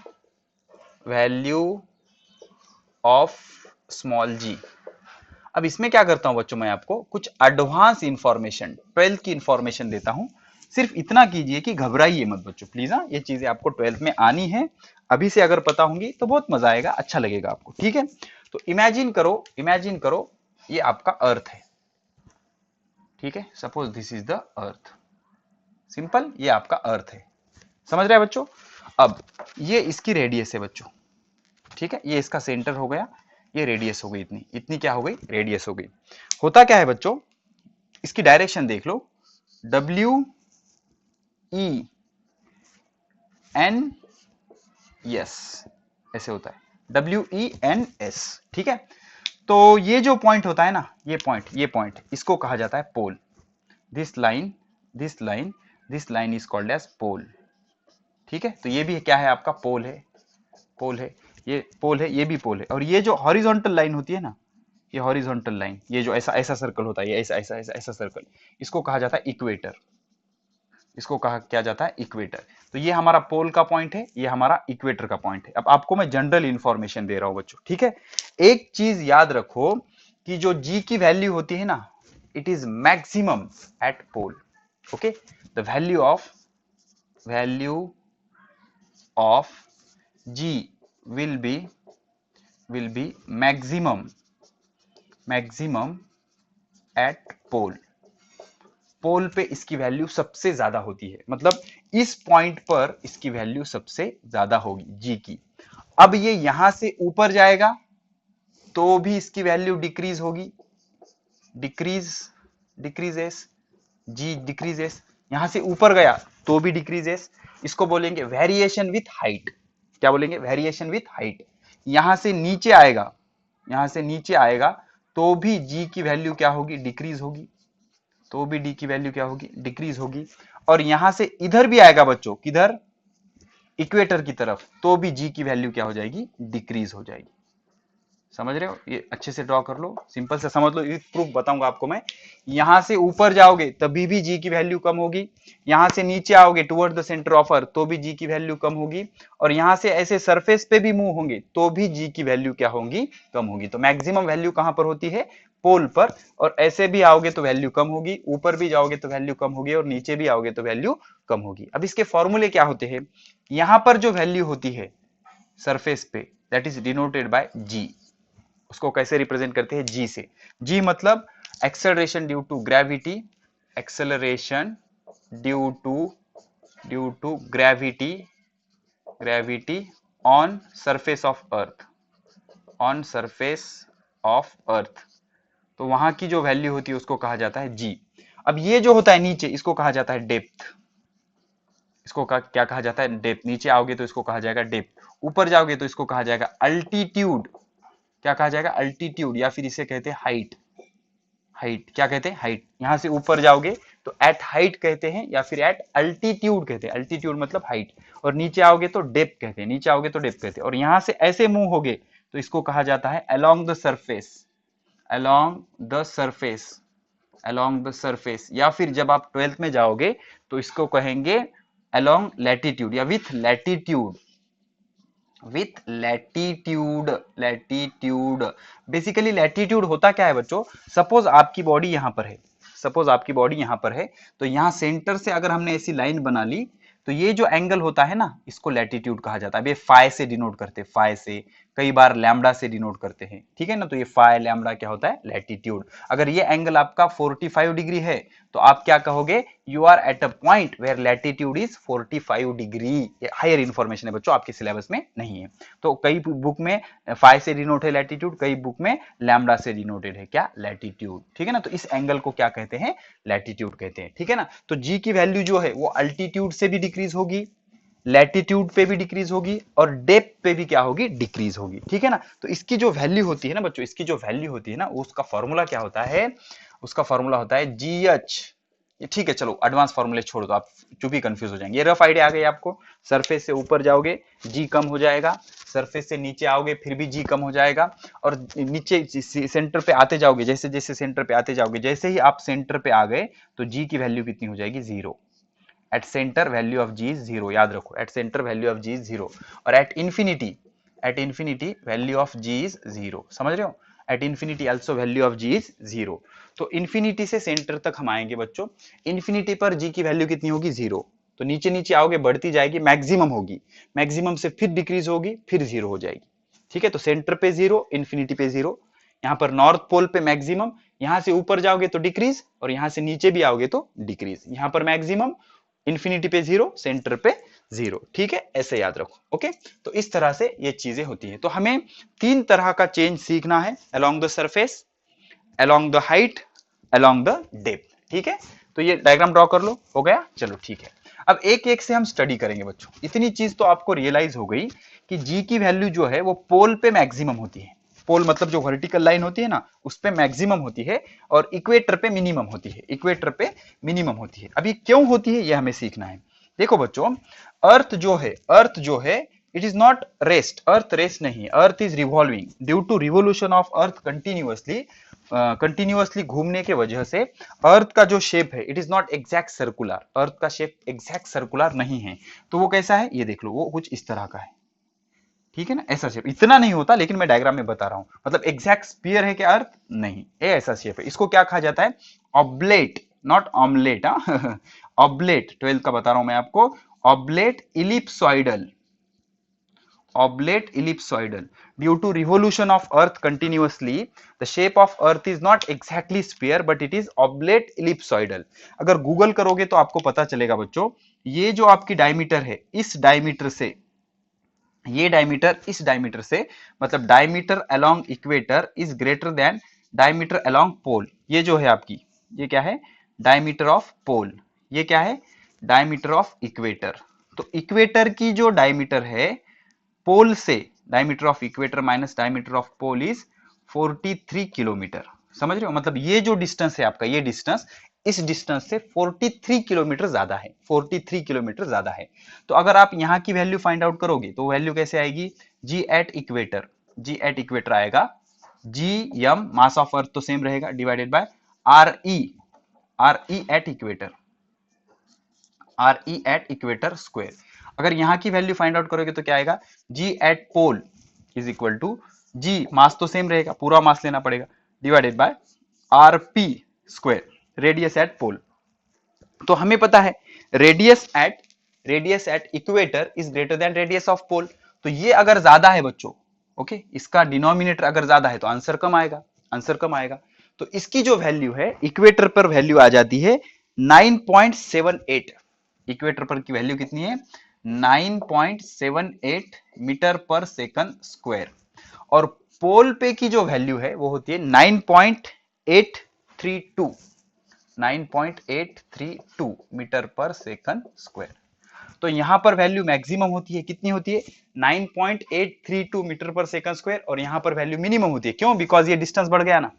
S1: value of small g. अब इसमें क्या करता हूं बच्चों, मैं आपको कुछ एडवांस इंफॉर्मेशन, 12th की इंफॉर्मेशन देता हूं। सिर्फ इतना कीजिए कि घबराइए मत बच्चों प्लीज। हाँ, ये चीजें आपको 12th में आनी है, अभी से अगर पता होंगी तो बहुत मजा आएगा, अच्छा लगेगा आपको। ठीक है, तो इमेजिन करो ये आपका अर्थ है। ठीक है, suppose this is the earth, simple, ये आपका अर्थ है, समझ रहे हैं बच्चों। अब ये इसकी रेडियस है बच्चों। ठीक है, ये इसका सेंटर हो गया, ये रेडियस हो गई, इतनी इतनी क्या हो गई, रेडियस हो गई। होता क्या है बच्चों, इसकी डायरेक्शन देख लो, WENS, ऐसे होता है, WENS। ठीक है, तो ये जो पॉइंट होता है ना, ये पॉइंट इसको कहा जाता है pole. This line is called as pole. ठीक है, तो ये भी क्या है, आपका पोल है, ये पोल है, ये भी पोल है। और ये जो हॉरिजॉन्टल लाइन होती है ना, ये हॉरिजॉन्टल लाइन, ये जो ऐसा ऐसा सर्कल होता है, ये ऐसा ऐसा ऐसा ऐसा सर्कल, इसको कहा जाता है इक्वेटर। इसको कहा क्या जाता है, इक्वेटर। तो ये हमारा पोल का पॉइंट है, ये हमारा इक्वेटर का पॉइंट है। अब आपको मैं जनरल इंफॉर्मेशन दे रहा हूं बच्चों। ठीक है, एक चीज याद रखो कि जो जी की वैल्यू होती है ना, it is maximum at pole. Okay, the value of g will be maximum at pole। Pole पे इसकी वैल्यू सबसे ज्यादा होती है, मतलब इस पॉइंट पर इसकी वैल्यू सबसे ज्यादा होगी जी की। अब ये यहां से ऊपर जाएगा तो भी इसकी वैल्यू डिक्रीज होगी, डिक्रीजेस, जी डिक्रीजेस। यहां से ऊपर गया तो भी डिक्रीजेस, इसको बोलेंगे वेरिएशन विथ हाइट। क्या बोलेंगे, वेरिएशन विथ हाइट। यहां से नीचे आएगा तो भी जी की वैल्यू क्या होगी, डिक्रीज होगी, तो भी डी की वैल्यू क्या होगी, डिक्रीज होगी। और यहां से इधर भी आएगा बच्चों, किधर, इक्वेटर की तरफ, तो भी जी की वैल्यू क्या हो जाएगी, डिक्रीज हो जाएगी। समझ रहे हो, ये अच्छे से ड्रॉ कर लो, सिंपल से समझ लो, ये प्रूफ बताऊंगा आपको मैं। यहां से ऊपर जाओगे तभी भी जी की वैल्यू कम होगी, यहां से नीचे आओगे toward the centre of earth तो भी जी की वैल्यू कम होगी, और यहां से ऐसे सरफेस पे भी मूव होंगे तो भी जी की वैल्यू क्या होगी, कम होगी। तो मैक्सिमम वैल्यू कहां पर होती है, पोल पर। और ऐसे भी आओगे तो वैल्यू कम होगी, ऊपर भी जाओगे तो वैल्यू कम होगी, और नीचे भी आओगे तो वैल्यू कम होगी। अब इसके फॉर्मूले क्या होते हैं, यहां पर जो वैल्यू होती है सरफेस पे, that is denoted by g. उसको कैसे रिप्रेजेंट करते हैं, जी से। जी मतलब acceleration due to gravity, acceleration due to gravity on surface of earth, तो वहां की जो वैल्यू होती है उसको कहा जाता है जी। अब ये जो होता है नीचे, इसको कहा जाता है डेप्थ। इसको क्या कहा जाता है, डेप्थ। नीचे आओगे तो इसको कहा जाएगा डेप्थ, ऊपर जाओगे तो इसको कहा जाएगा अल्टीट्यूड। क्या कहा जाएगा, अल्टीट्यूड, या फिर इसे कहते हैं हाइट। क्या कहते हैं, हाइट। यहां से ऊपर जाओगे तो एट हाइट कहते हैं, या फिर एट अल्टीट्यूड कहते हैं। अल्टीट्यूड मतलब हाइट। और नीचे आओगे तो डेप्थ कहते हैं, और यहां से ऐसे मूव होगे तो इसको कहा जाता है along the surface along the surface, या फिर जब आप 12th में जाओगे तो इसको कहेंगे अलोंग लैटिट्यूड या with latitude, with latitude, latitude. Basically latitude होता क्या है बच्चों, सपोज आपकी बॉडी यहां पर है, सपोज आपकी बॉडी यहां पर है, तो यहां सेंटर से अगर हमने ऐसी लाइन बना ली तो ये जो एंगल होता है ना इसको लैटिट्यूड कहा जाता है। अब ये फाई से डिनोट करते हैं, फाई से, कई बार लैम्बडा से डिनोट करते हैं, ठीक है ना। तो ये फाई लैम्बडा क्या होता है, लैटिट्यूड। अगर ये एंगल आपका 45 डिग्री है तो आप क्या कहोगे, you are at a point where latitude is 45 degree. ये हायर इंफॉर्मेशन है बच्चों, आपके सिलेबस में नहीं है। तो कई बुक में फाई से डिनोट है लैटिट्यूड, कई बुक में लैम्बडा से डिनोटेड है क्या, लैटिट्यूड, ठीक है ना। तो इस एंगल को क्या कहते हैं, लैटिट्यूड कहते हैं, ठीक है ना। तो जी की वैल्यू जो है वो अल्टीट्यूड से भी डिक्रीज होगी, लैटिट्यूड पे भी डिक्रीज होगी, और डेप्थ पे भी क्या होगी, डिक्रीज होगी, ठीक है ना। तो इसकी जो वैल्यू होती है ना बच्चों, इसकी जो वैल्यू होती है ना, उसका फॉर्मूला क्या होता है, उसका फॉर्मूला होता है जी एच। ठीक है, चलो एडवांस फॉर्मूले छोड़ दो, आप चुप ही कंफ्यूज हो जाएंगे। ये रफ आइडिया आ गई आपको। सरफेस से ऊपर जाओगे जी कम हो जाएगा, सरफेस से नीचे आओगे फिर भी जी कम हो जाएगा, और नीचे सेंटर पे आते जाओगे, जैसे जैसे सेंटर पे आते जाओगे, जैसे ही आप सेंटर पे आ गए तो जी की वैल्यू कितनी हो जाएगी, zero. At center value of g is zero, याद रखो, at center value of g is zero. और at infinity value of g is zero, समझ रहे हो। At infinity also value of g is zero. तो इन्फिनिटी से center तक हम आएंगे बच्चों, इन्फिनिटी पर जी की वैल्यू कितनी होगी, जीरो। तो नीचे नीचे आओगे, बढ़ती जाएगी, मैक्सिमम होगी, मैक्सिमम से फिर डिक्रीज होगी, फिर जीरो हो जाएगी, ठीक है। तो सेंटर पे जीरो, इन्फिनिटी पे जीरो, यहाँ पर नॉर्थ पोल पे मैक्सिमम, यहां से ऊपर जाओगे तो डिक्रीज, और यहां से नीचे भी आओगे तो डिक्रीज। यहां पर मैक्सिमम, इन्फिनिटी पे जीरो, सेंटर पे जीरो, ठीक है, ऐसे याद रखो। ओके, तो इस तरह से ये चीजें होती है। तो हमें तीन तरह का चेंज सीखना है, along the surface, along the height, along the depth, ठीक है। तो ये डायग्राम ड्रॉ कर लो, हो गया, चलो ठीक है। अब एक एक से हम स्टडी करेंगे बच्चों। इतनी चीज तो आपको रियलाइज हो गई कि जी की वैल्यू जो है वो पोल पे मैक्सिमम होती है, पोल मतलब जो वर्टिकल लाइन होती है ना उस पे मैक्सिमम होती है, और इक्वेटर पे मिनिमम होती है, इक्वेटर पे मिनिमम होती है। अभी क्यों होती है ये हमें सीखना है। देखो बच्चों, अर्थ जो है it is not rest, earth rest नहीं है, earth is revolving due to revolution of earth continuously, continuously घूमने के वजह से अर्थ का जो शेप है it is not exact circular, earth का शेप एग्जैक्ट सर्कुलर नहीं है। तो वो कैसा है, ये देख लो, वो कुछ इस तरह का है, ठीक है ना, ऐसा शेप। इतना नहीं होता लेकिन मैं डायग्राम में बता रहा हूं, मतलब एग्जैक्ट स्फीयर है क्या अर्थ, नहीं, ये ऐसा शेप है। इसको क्या कहा जाता है, oblate, not omelette, oblate, 12th का बता रहा हूं मैं आपको, oblate इलिप्सॉइडल, oblate ellipsoidal. Due to revolution of earth continuously, the shape of earth is not exactly sphere but it is oblate ellipsoidal. अगर गूगल करोगे तो आपको पता चलेगा बच्चों, ये जो आपकी डायमीटर है, इस डायमीटर से, ये डायमीटर इस डायमीटर से, मतलब diameter along equator is greater than diameter along pole. ये जो है आपकी, ये क्या है, डायमीटर ऑफ पोल, ये क्या है, डायमीटर ऑफ इक्वेटर। तो इक्वेटर की जो डायमीटर है पोल से, diameter of equator minus diameter of pole is 43 kilometre, समझ रहे हो। मतलब ये जो डिस्टेंस है आपका, ये डिस्टेंस इस डिस्टेंस से 43 किलोमीटर ज्यादा है, 43 किलोमीटर ज्यादा है। तो अगर आप यहां की वैल्यू फाइंड आउट करोगे तो वैल्यू कैसे आएगी, g at equator, g at equator आएगा, G M mass of earth तो सेम रहेगा, divided by R e, R e at equator, R e at equator square. अगर यहां की वैल्यू फाइंड आउट करोगे तो क्या आएगा, g at pole is equal to, G mass तो सेम रहेगा, पूरा मास लेना पड़ेगा, divided by R P square, radius at pole. तो हमें पता है radius at equator is greater than radius of pole. तो ये अगर ज्यादा है बच्चों, ओके, इसका डिनोमिनेटर अगर ज्यादा है तो आंसर कम आएगा, आंसर कम आएगा। तो इसकी जो वैल्यू है इक्वेटर पर, वैल्यू आ जाती है 9.78, इक्वेटर पर की वैल्यू कितनी है, 9.78 मीटर पर सेकंड स्क्वायर, और पोल पे की जो वैल्यू है वो होती है 9.832, 9.832 मीटर पर सेकंड स्क्वायर। तो यहां पर वैल्यू मैक्सिमम होती है, कितनी होती है, 9.832 मीटर पर सेकंड स्क्वायर, और यहां पर वैल्यू मिनिमम होती है, क्यों, बिकॉज ये डिस्टेंस बढ़ गया ना,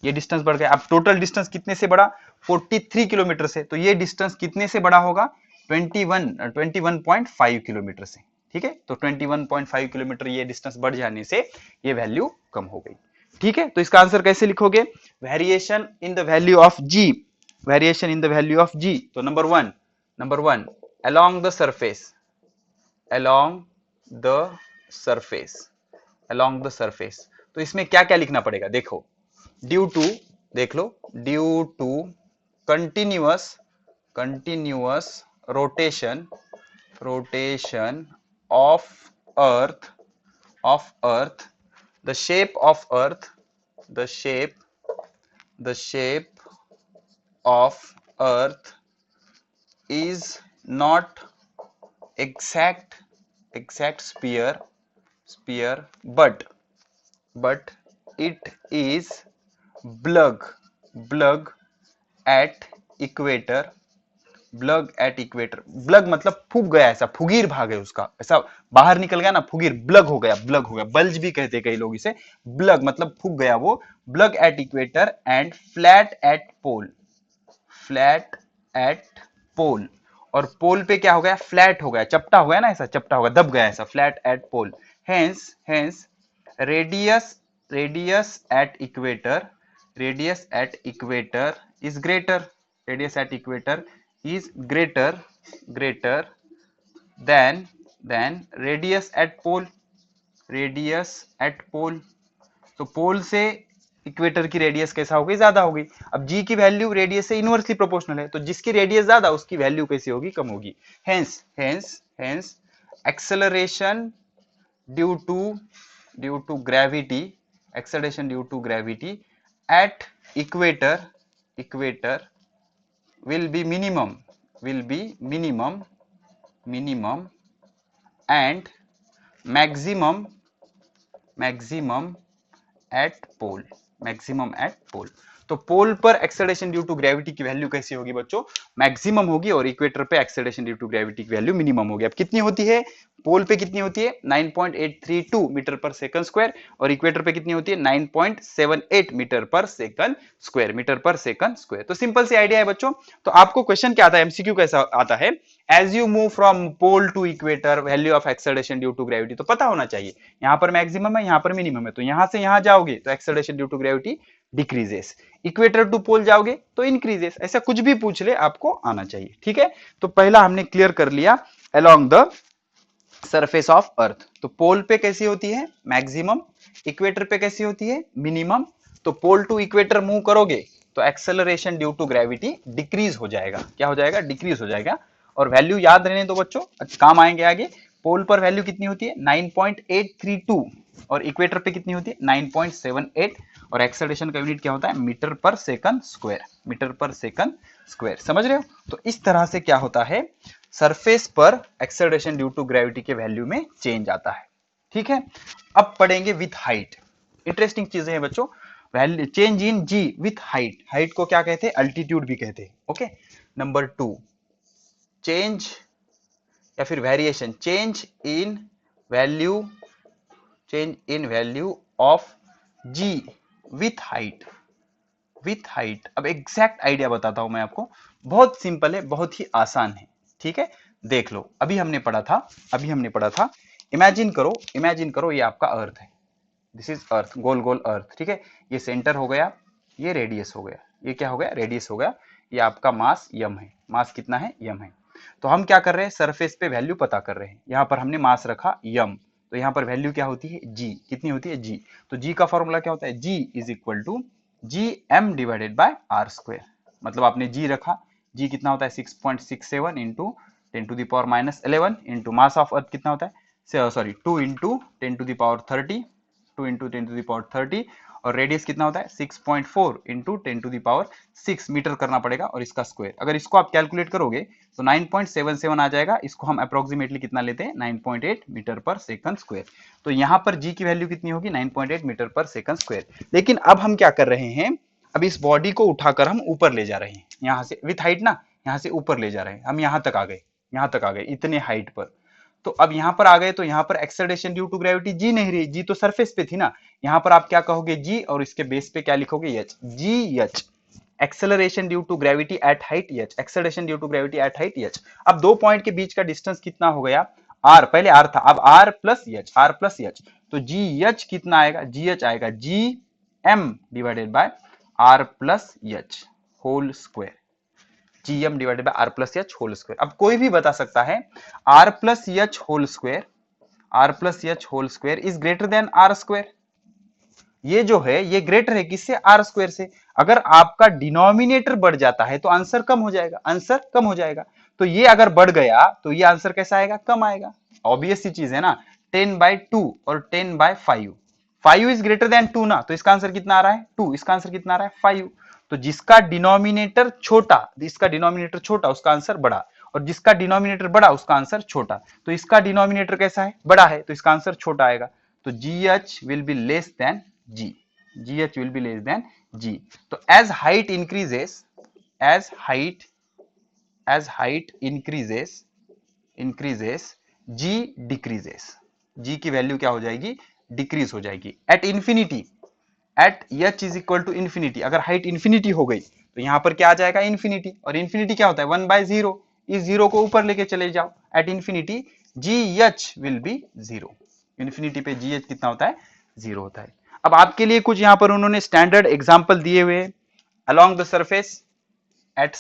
S1: ये डिस्टेंस बढ़ गया। अब टोटल डिस्टेंस कितने से बढ़ा, 43 किलोमीटर से, तो ये डिस्टेंस कितने से बड़ा होगा, 21.5 किलोमीटर से, ठीक है। तो 21.5 किलोमीटर ये डिस्टेंस बढ़ जाने से ये वैल्यू कम हो गई, ठीक है, तो इसका आंसर कैसे लिखोगे? Variation in the value of g, variation in the value of g. तो number one along the surface, along the surface, along the surface. तो इसमें क्या क्या लिखना पड़ेगा? देखो, ड्यू टू, देख लो, due to continuous, continuous rotation, rotation of earth, of earth, the shape of earth, the shape of earth is not exact sphere, but it is blug at equator, blog at equator. Blog मतलब फूक गया, ऐसा फुगीर भाग है उसका, ऐसा बाहर निकल गया ना, फुगीर, ब्लग हो गया, ब्लग हो गया, बल्ज भी कहते हैं कई लोग इसे, ब्लग मतलब फूक गया वो, bulge at equator and flat at pole, flat at pole. और पोल पे क्या हो गया? फ्लैट हो गया, चपटा हो गया ना, ऐसा चपटा हो गया, दब गया ऐसा, flat at pole. Hence radius, radius at equator, radius at equator is greater, radius at equator is greater than radius at pole, radius at pole। तो पोल से इक्वेटर की रेडियस कैसा होगी? ज्यादा होगी। अब जी की वैल्यू रेडियस से इनवर्सली प्रोपोर्शनल है, तो जिसकी रेडियस ज्यादा उसकी वैल्यू कैसी होगी? कम होगी। Hence acceleration due to gravity, acceleration due to gravity at equator will be minimum and maximum at pole, maximum at pole। तो पोल पर एक्सेलरेशन ड्यू टू ग्रेविटी की वैल्यू कैसी होगी बच्चों? मैक्सिमम होगी, और इक्वेटर पे एक्सेलरेशन ड्यू टू ग्रेविटी की वैल्यू मिनिमम होगी। अब कितनी होती है? पोल पे कितनी होती है? 9.832 मीटर पर सेकंड स्क्वायर, और इक्वेटर पे कितनी होती है? 9.78 मीटर पर सेकंड स्क्वायर, मीटर पर सेकंड स्क्वायर। तो सिंपल सी आइडिया है बच्चों। तो आपको क्वेश्चन क्या आता है, एमसीक्यू कैसा आता है? As you move from pole to equator, value of acceleration due to gravity, तो पता होना चाहिए, यहां पर मैक्सिमम है, यहां पर मिनिमम है, तो यहां से यहां जाओगे तो acceleration due to gravity decreases, equator to pole जाओगे तो इंक्रीजेस। ऐसा कुछ भी पूछ ले आपको आना चाहिए, ठीक है। तो पहला हमने क्लियर कर लिया, along the surface of earth. तो पोल पे कैसी होती है? मैक्सिमम। इक्वेटर पे कैसी होती है? मिनिमम। तो पोल टू इक्वेटर मूव करोगे तो acceleration due to gravity decrease हो जाएगा। क्या हो जाएगा? डिक्रीज हो जाएगा। और वैल्यू याद रहने दो बच्चों, काम आएंगे आगे। पोल पर वैल्यू कितनी होती है? 9.832, और इक्वेटर पे कितनी होती है? 9.78, और एक्सेलरेशन का यूनिट क्या होता है? मीटर पर सेकंड स्क्वायर, मीटर पर सेकंड स्क्वायर। समझ रहे हो? तो इस तरह से क्या होता है, सरफेस पर एक्सेलरेशन ड्यू टू ग्रेविटी के वैल्यू में चेंज आता है, ठीक है। अब पढ़ेंगे विथ हाइट, इंटरेस्टिंग चीजें हैं बच्चों। Value change in g with height, height को क्या कहते हैं? अल्टीट्यूड भी कहते हैं, ओके। नंबर 2, चेंज या फिर variation, change in value, change in value of g with height, with height. अब एग्जैक्ट आइडिया बताता हूं मैं आपको, बहुत सिंपल है, बहुत ही आसान है, ठीक है। देख लो, अभी हमने पढ़ा था, इमेजिन करो ये आपका अर्थ है, दिस इज अर्थ, गोल गोल अर्थ, ठीक है। ये सेंटर हो गया, ये रेडियस हो गया, ये क्या हो गया? रेडियस हो गया। ये आपका मास यम है, मास कितना है? यम है। तो हम क्या कर रहे हैं? सरफेस पे वैल्यू पता कर रहे हैं। यहाँ पर हमने मास रखा यम, तो यहाँ पर वैल्यू क्या होती है? जी। कितनी होती है? जी। तो जी का फॉर्मूला क्या होता है? जी is equal to G M divided by are square. मतलब आपने जी रखा, जी कितना होता है? 6.67 into 10⁻⁻11 into mass of earth कितना होता है? सॉरी 2 इंटू 10⁻30, 2 इंटू 10⁻30, और रेडियस कितना होता है? 6.4 इंटू 10⁻6 मीटर करना पड़ेगा, और इसका स्क्वायर। अगर इसको आप कैलकुलेट करोगे तो 9.77 आ जाएगा। इसको हम अप्रोक्सीमेटली कितना लेते हैं? 9.8 मीटर पर सेकंड स्क्वायर। तो यहां पर जी की वैल्यू कितनी होगी? 9.8 मीटर पर सेकंड स्क्वायर। लेकिन अब हम क्या कर रहे हैं? अब इस बॉडी को उठाकर हम ऊपर ले जा रहे हैं, यहां से विथ हाइट ना, यहां से ऊपर ले जा रहे हैं हम, यहां तक आ गए इतने हाइट पर। तो अब यहां पर आ गए तो यहां पर acceleration due to gravity G नहीं रही, जी तो सरफेस पे थी ना। यहां पर आप क्या कहोगे? जी, और इसके बेस पे क्या लिखोगे? H, g h, acceleration due to gravity at height h, acceleration due to gravity at height h. अब दो पॉइंट के बीच का डिस्टेंस कितना हो गया? आर, पहले आर था, अब are plus H, are plus H. तो जी एच कितना आएगा? जी एच आएगा जी m divided by r plus H whole square, gm divided by r plus H whole square. अब कोई भी बता सकता है r plus H whole square, r plus H whole square is greater then r square. ये जो है ये ग्रेटर है किससे? आर स्क्वायर से। अगर आपका डिनोमिनेटर बढ़ जाता है तो आंसर कम हो जाएगा, आंसर कम हो जाएगा। तो ये अगर बढ़ गया तो ये आंसर कैसा आएगा? कम आएगा। ऑब्वियस सी चीज है ना, 10/2 और 10/5, 5 इज ग्रेटर देन 2 ना, तो इसका आंसर कितना आ रहा है? 2। इसका आंसर कितना आ रहा है? 5। तो जिसका डिनोमिनेटर छोटा, उसका आंसर बड़ा, और जिसका डिनोमिनेटर बड़ा उसका आंसर छोटा। तो इसका डिनोमिनेटर कैसा है? बड़ा है, तो इसका आंसर छोटा आएगा। तो GH will be less than G, GH will be less than G। तो as height increases, G decreases, G की वैल्यू क्या हो जाएगी? डिक्रीज हो जाएगी। At infinity, at H is equal to infinity, अगर हाइट इंफिनिटी हो गई तो यहां पर क्या आ जाएगा? इंफिनिटी। और इंफिनिटी क्या होता है? 1/0। इस जीरो को ऊपर लेके चले जाओ। At infinity GH will be 0। Infinity पे GH कितना होता है? 0 होता है। अब आपके लिए कुछ यहां पर उन्होंने स्टैंडर्ड एग्जांपल दिए हुए। Along the surface, at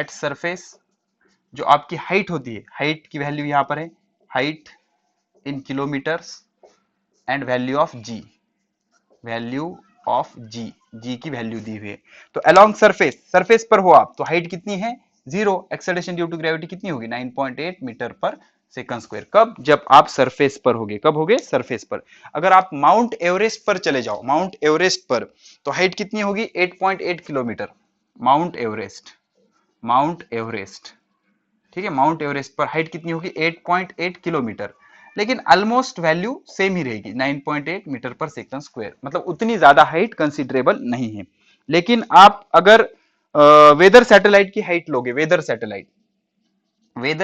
S1: surface जो आपकी हाइट होती है, हाइट की वैल्यू यहां पर है, height in kilometers and value of g, g की वैल्यू दी हुई है। तो अलोंग सरफेस पर हो आप तो हाइट कितनी है? 0। एक्सेलरेशन ड्यू टू ग्रेविटी कितनी होगी? 9.8 मीटर पर सेकंड स्क्वायर। कब? जब आप सरफेस पर होगे। कब होगे? सरफेस पर। अगर आप माउंट एवरेस्ट पर चले जाओ, माउंट एवरेस्ट पर, तो हाइट कितनी होगी? 8.8 किलोमीटर। माउंट एवरेस्ट, ठीक है, माउंट एवरेस्ट पर हाइट कितनी होगी? 8.8 किलोमीटर। लेकिन ऑलमोस्ट वैल्यू सेम ही रहेगी, 9.8 मीटर पर सेकंड स्क्वायर। मतलब उतनी ज्यादा हाइट कंसिडरेबल नहीं है। लेकिन आप अगर वेदर सैटेलाइट की हाइट लोगे, वेदर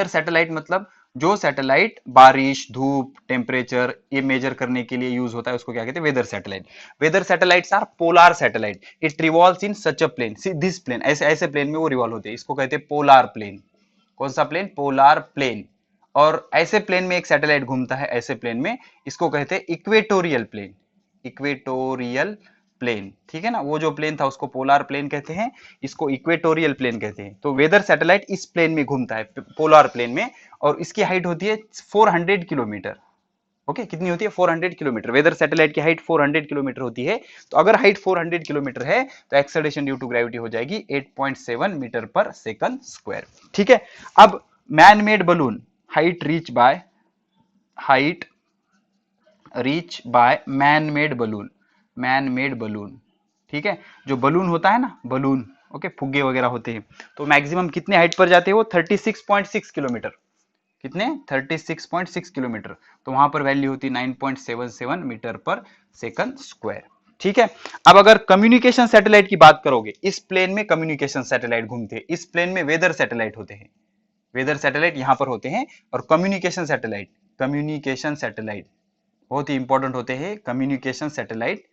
S1: सैटेलाइट मतलब जो सैटेलाइट बारिश, धूप, टेम्परेचर ये मेजर करने के लिए यूज होता है, उसको क्या कहते हैं? Weather satellite. Weather satellites are polar satellite, it revolves in such a plane, this plane, ऐसे प्लेन में वो रिवॉल्व होते हैं। इसको कहते हैं पोलर प्लेन। कौन सा प्लेन? Polar plane. और ऐसे प्लेन में एक सैटेलाइट घूमता है, ऐसे प्लेन में, इसको कहते हैं इक्वेटोरियल प्लेन, ठीक है ना। वो जो प्लेन था उसको पोलर प्लेन कहते हैं, इसको इक्वेटोरियल प्लेन कहते हैं। तो वेदर सैटेलाइट इस प्लेन में घूमता है, पोलर प्लेन में, और इसकी हाइट होती है 400 किलोमीटर। ओके, कितनी होती है? 400 किलोमीटर। वेदर सैटेलाइट की हाइट 400 किलोमीटर होती है। तो अगर हाइट 400 किलोमीटर है तो एक्सेलरेशन ड्यू टू ग्रेविटी हो जाएगी 8.7 मीटर पर सेकंड स्क्वायर। ठीक है। अब man made balloon, height reach by man made balloon, ठीक है। जो बलून होता है ना, बलून, ओके, फुग्गे वगैरह होते हैं, तो मैक्सिमम कितने हाइट पर जाते हैं वो? 36.6 किलोमीटर। कितने? 36.6 किलोमीटर। तो वहां पर वैल्यू होती है 9.77 मीटर पर सेकंड स्क्वायर। ठीक है। अब अगर कम्युनिकेशन सैटेलाइट की बात करोगे, इस प्लेन में कम्युनिकेशन सैटेलाइट घूमते हैं, इस प्लेन में वेदर सैटेलाइट होते हैं, वेदर सैटेलाइट यहां पर होते हैं, और कम्युनिकेशन सैटेलाइट बहुत ही इंपॉर्टेंट होते हैं। कम्युनिकेशन सैटेलाइट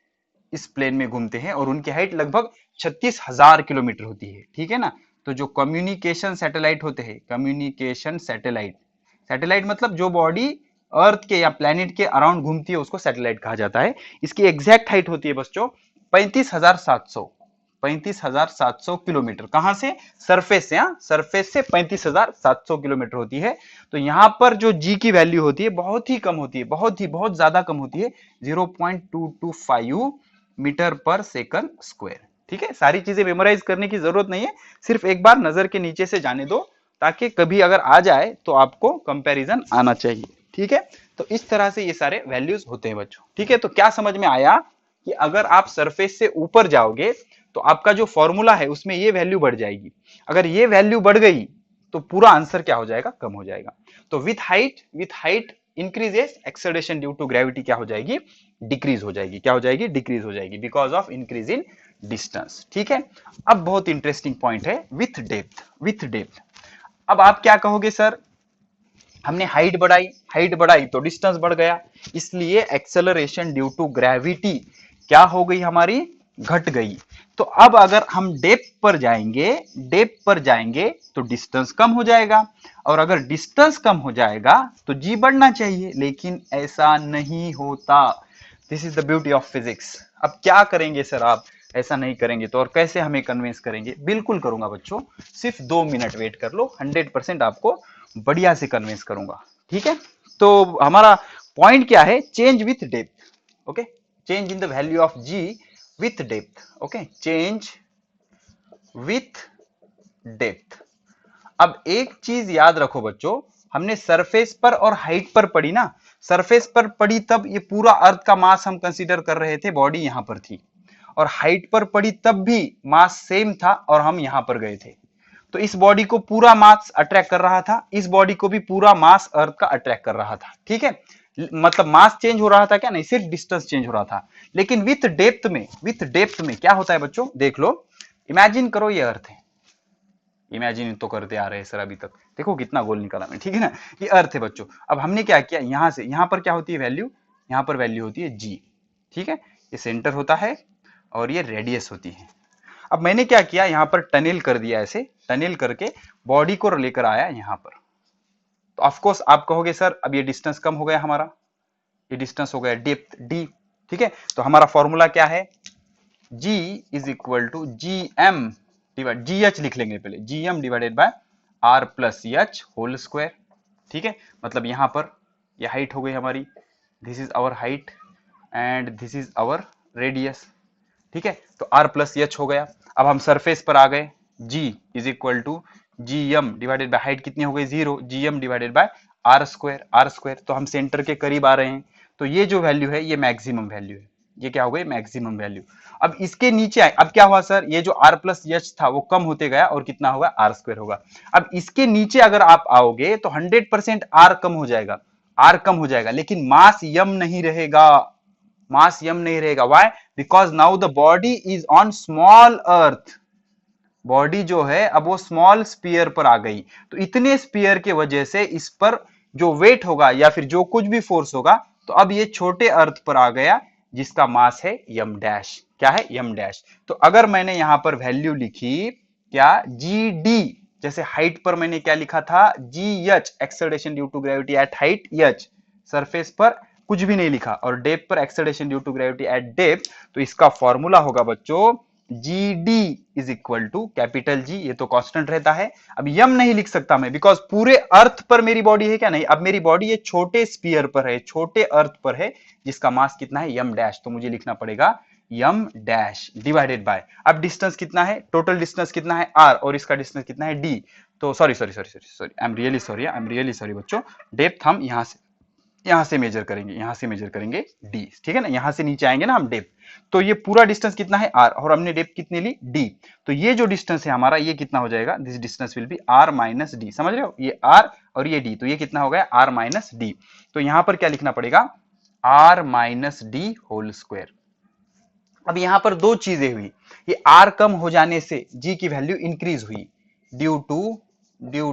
S1: इस प्लेन में घूमते हैं और उनकी हाइट लगभग 36,000 किलोमीटर होती है। ठीक है ना। तो जो कम्युनिकेशन सैटेलाइट होते हैं, कम्युनिकेशन सैटेलाइट मतलब जो बॉडी अर्थ के या प्लेनेट के अराउंड घूमती है उसको सैटेलाइट कहा जाता है। इसकी एग्जैक्ट हाइट होती है बच्चों 35,700 किलोमीटर। कहां से? सरफेस से। सरफेस से 35,700 किलोमीटर होती है। तो यहां पर जो जी की वैल्यू होती है बहुत ही कम होती है, बहुत ज्यादा कम होती है, 0.225 मीटर पर सेकंड स्क्वायर। ठीक है। सारी चीजें मेमोराइज करने की जरूरत नहीं है, सिर्फ एक बार नजर के नीचे से जाने दो, ताकि कभी अगर आ जाए तो आपको कंपैरिजन आना चाहिए। ठीक है। तो इस तरह से ये सारे वैल्यूज होते हैं बच्चों। ठीक है। तो क्या समझ में आया कि अगर आप सरफेस से ऊपर जाओगे तो आपका जो फॉर्मूला है उसमें ये वैल्यू बढ़ जाएगी। अगर ये वैल्यू बढ़ गई तो पूरा आंसर क्या हो जाएगा? कम हो जाएगा। तो with height increases, acceleration due to gravity क्या हो जाएगी? डिक्रीज हो जाएगी। क्या हो जाएगी? डिक्रीज हो जाएगी, because of increase in distance. ठीक है। अब बहुत इंटरेस्टिंग पॉइंट है, विथ डेप्थ। अब आप क्या कहोगे? सर हमने हाइट बढ़ाई तो डिस्टेंस बढ़ गया, इसलिए एक्सेलरेशन ड्यू टू ग्रेविटी क्या हो गई? हमारी घट गई। तो अब अगर हम डेप्थ पर जाएंगे तो डिस्टेंस कम हो जाएगा, और अगर डिस्टेंस कम हो जाएगा तो जी बढ़ना चाहिए, लेकिन ऐसा नहीं होता। This is the beauty of physics. अब क्या करेंगे सर आप, ऐसा नहीं करेंगे तो और कैसे हमें कन्विंस करेंगे? बिल्कुल करूंगा बच्चों, सिर्फ 2 मिनट वेट कर लो, 100% आपको बढ़िया से कन्विंस करूंगा। ठीक है, तो हमारा पॉइंट क्या है? Change with depth. Okay, change in the value of g with depth. Okay, change with depth. अब एक चीज याद रखो बच्चों, हमने सरफेस पर और हाइट पर पढ़ी ना। सरफेस पर पढ़ी तब ये पूरा अर्थ का मास हम कंसीडर कर रहे थे, बॉडी यहां पर थी, और हाइट पर पढ़ी तब भी मास सेम था और हम यहां पर गए थे। तो इस बॉडी को पूरा मास अट्रैक्ट कर रहा था, इस बॉडी को भी पूरा मास अर्थ का अट्रैक्ट कर रहा था। ठीक है, मतलब मास चेंज हो रहा था क्या? नहीं, सिर्फ डिस्टेंस चेंज हो रहा था। लेकिन विथ डेप्थ में क्या होता है बच्चों? देख लो, इमेजिन करो ये अर्थ है, इमेजिन तो करते आ रहे हैं सर अभी तक, देखो कितना गोल निकाला मैं। ठीक है ना, ये अर्थ है बच्चों। अब हमने क्या किया, यहां से यहां पर क्या होती है वैल्यू? यहां पर वैल्यू होती है जी। ठीक है, ये सेंटर होता है और ये रेडियस होती है। अब मैंने क्या किया, यहां पर टनल कर दिया, ऐसे टनल करके बॉडी को लेकर आया यहां पर। तो ऑफकोर्स आप कहोगे सर अब ये डिस्टेंस कम हो गया हमारा, ये डिस्टेंस हो गया डेप्थ डी। ठीक है, तो हमारा फॉर्मूला क्या है? G is equal to ji m divide, g h लिख लेंगे पहले, g M divided by are plus H whole square. ठीक है, मतलब यहां पर ये हाइट हो गई हमारी, this is our height and this is our radius. ठीक है, तो आर प्लस एच हो गया। अब हम सरफेस पर आ गए, g is equal to G M divided by height कितनी हो गई? 0, G M divided by are square, R square. तो हम सेंटर के करीब आ रहे हैं, तो ये जो वैल्यू है ये मैक्सिमम वैल्यू है, ये क्या हो गई? Maximum value. अब इसके नीचे आए, अब क्या हुआ सर? ये जो आर प्लस एच था वो कम होते गया और कितना होगा? आर स्क्वायर होगा। अब इसके नीचे अगर आप आओगे तो 100% आर कम हो जाएगा, आर कम हो जाएगा, लेकिन मास यम नहीं रहेगा, मास यम नहीं रहेगा। Why? Because now the body is on small earth, body जो है अब वो स्मॉल स्पीयर पर आ गई। तो इतने स्पीयर के वजह से इस पर जो वेट होगा या फिर जो कुछ भी फोर्स होगा, तो अब ये छोटे अर्थ पर आ गया जिसका मास है यम डैश। क्या है? यम डैश। तो अगर मैंने यहां पर वैल्यू लिखी क्या? जी डी, जैसे हाइट पर मैंने क्या लिखा था? जी h, acceleration due to gravity at height h, surface पर कुछ भी नहीं लिखा, और डेप्थ पर acceleration due to gravity at depth. तो इसका फॉर्मूला होगा बच्चों g d is equal to capital g, ये तो कांस्टेंट रहता है। अब यम नहीं लिख सकता मैं, बिकॉज पूरे अर्थ पर मेरी बॉडी है क्या? नहीं, अब मेरी बॉडी ये छोटे स्पीयर पर है, छोटे अर्थ पर है, जिसका मास कितना है? यम डैश। तो मुझे लिखना पड़ेगा यम डैश डिवाइडेड बाय, अब डिस्टेंस कितना है? टोटल डिस्टेंस कितना है? आर, और इसका डिस्टेंस कितना है? डी। तो sorry sorry sorry sorry sorry, I am really sorry बच्चों। डेप्थ हम यहां से मेजर करेंगे, यहां से मेजर करेंगे डी। ठीक है ना, यहां से नीचे आएंगे ना हम डेप्थ। तो ये पूरा डिस्टेंस कितना है? आर, और हमने डेप्थ कितनी ली? डी। तो ये जो डिस्टेंस है हमारा, ये कितना हो जाएगा? This distance will be r minus d. समझ रहे हो, ये आर और ये डी, तो ये कितना हो गया? R minus d. तो यहां पर क्या लिखना पड़ेगा? R minus d whole square. अब यहां पर दो चीजें हुई, ये आर कम हो जाने से जी की वैल्यू इंक्रीज हुई, due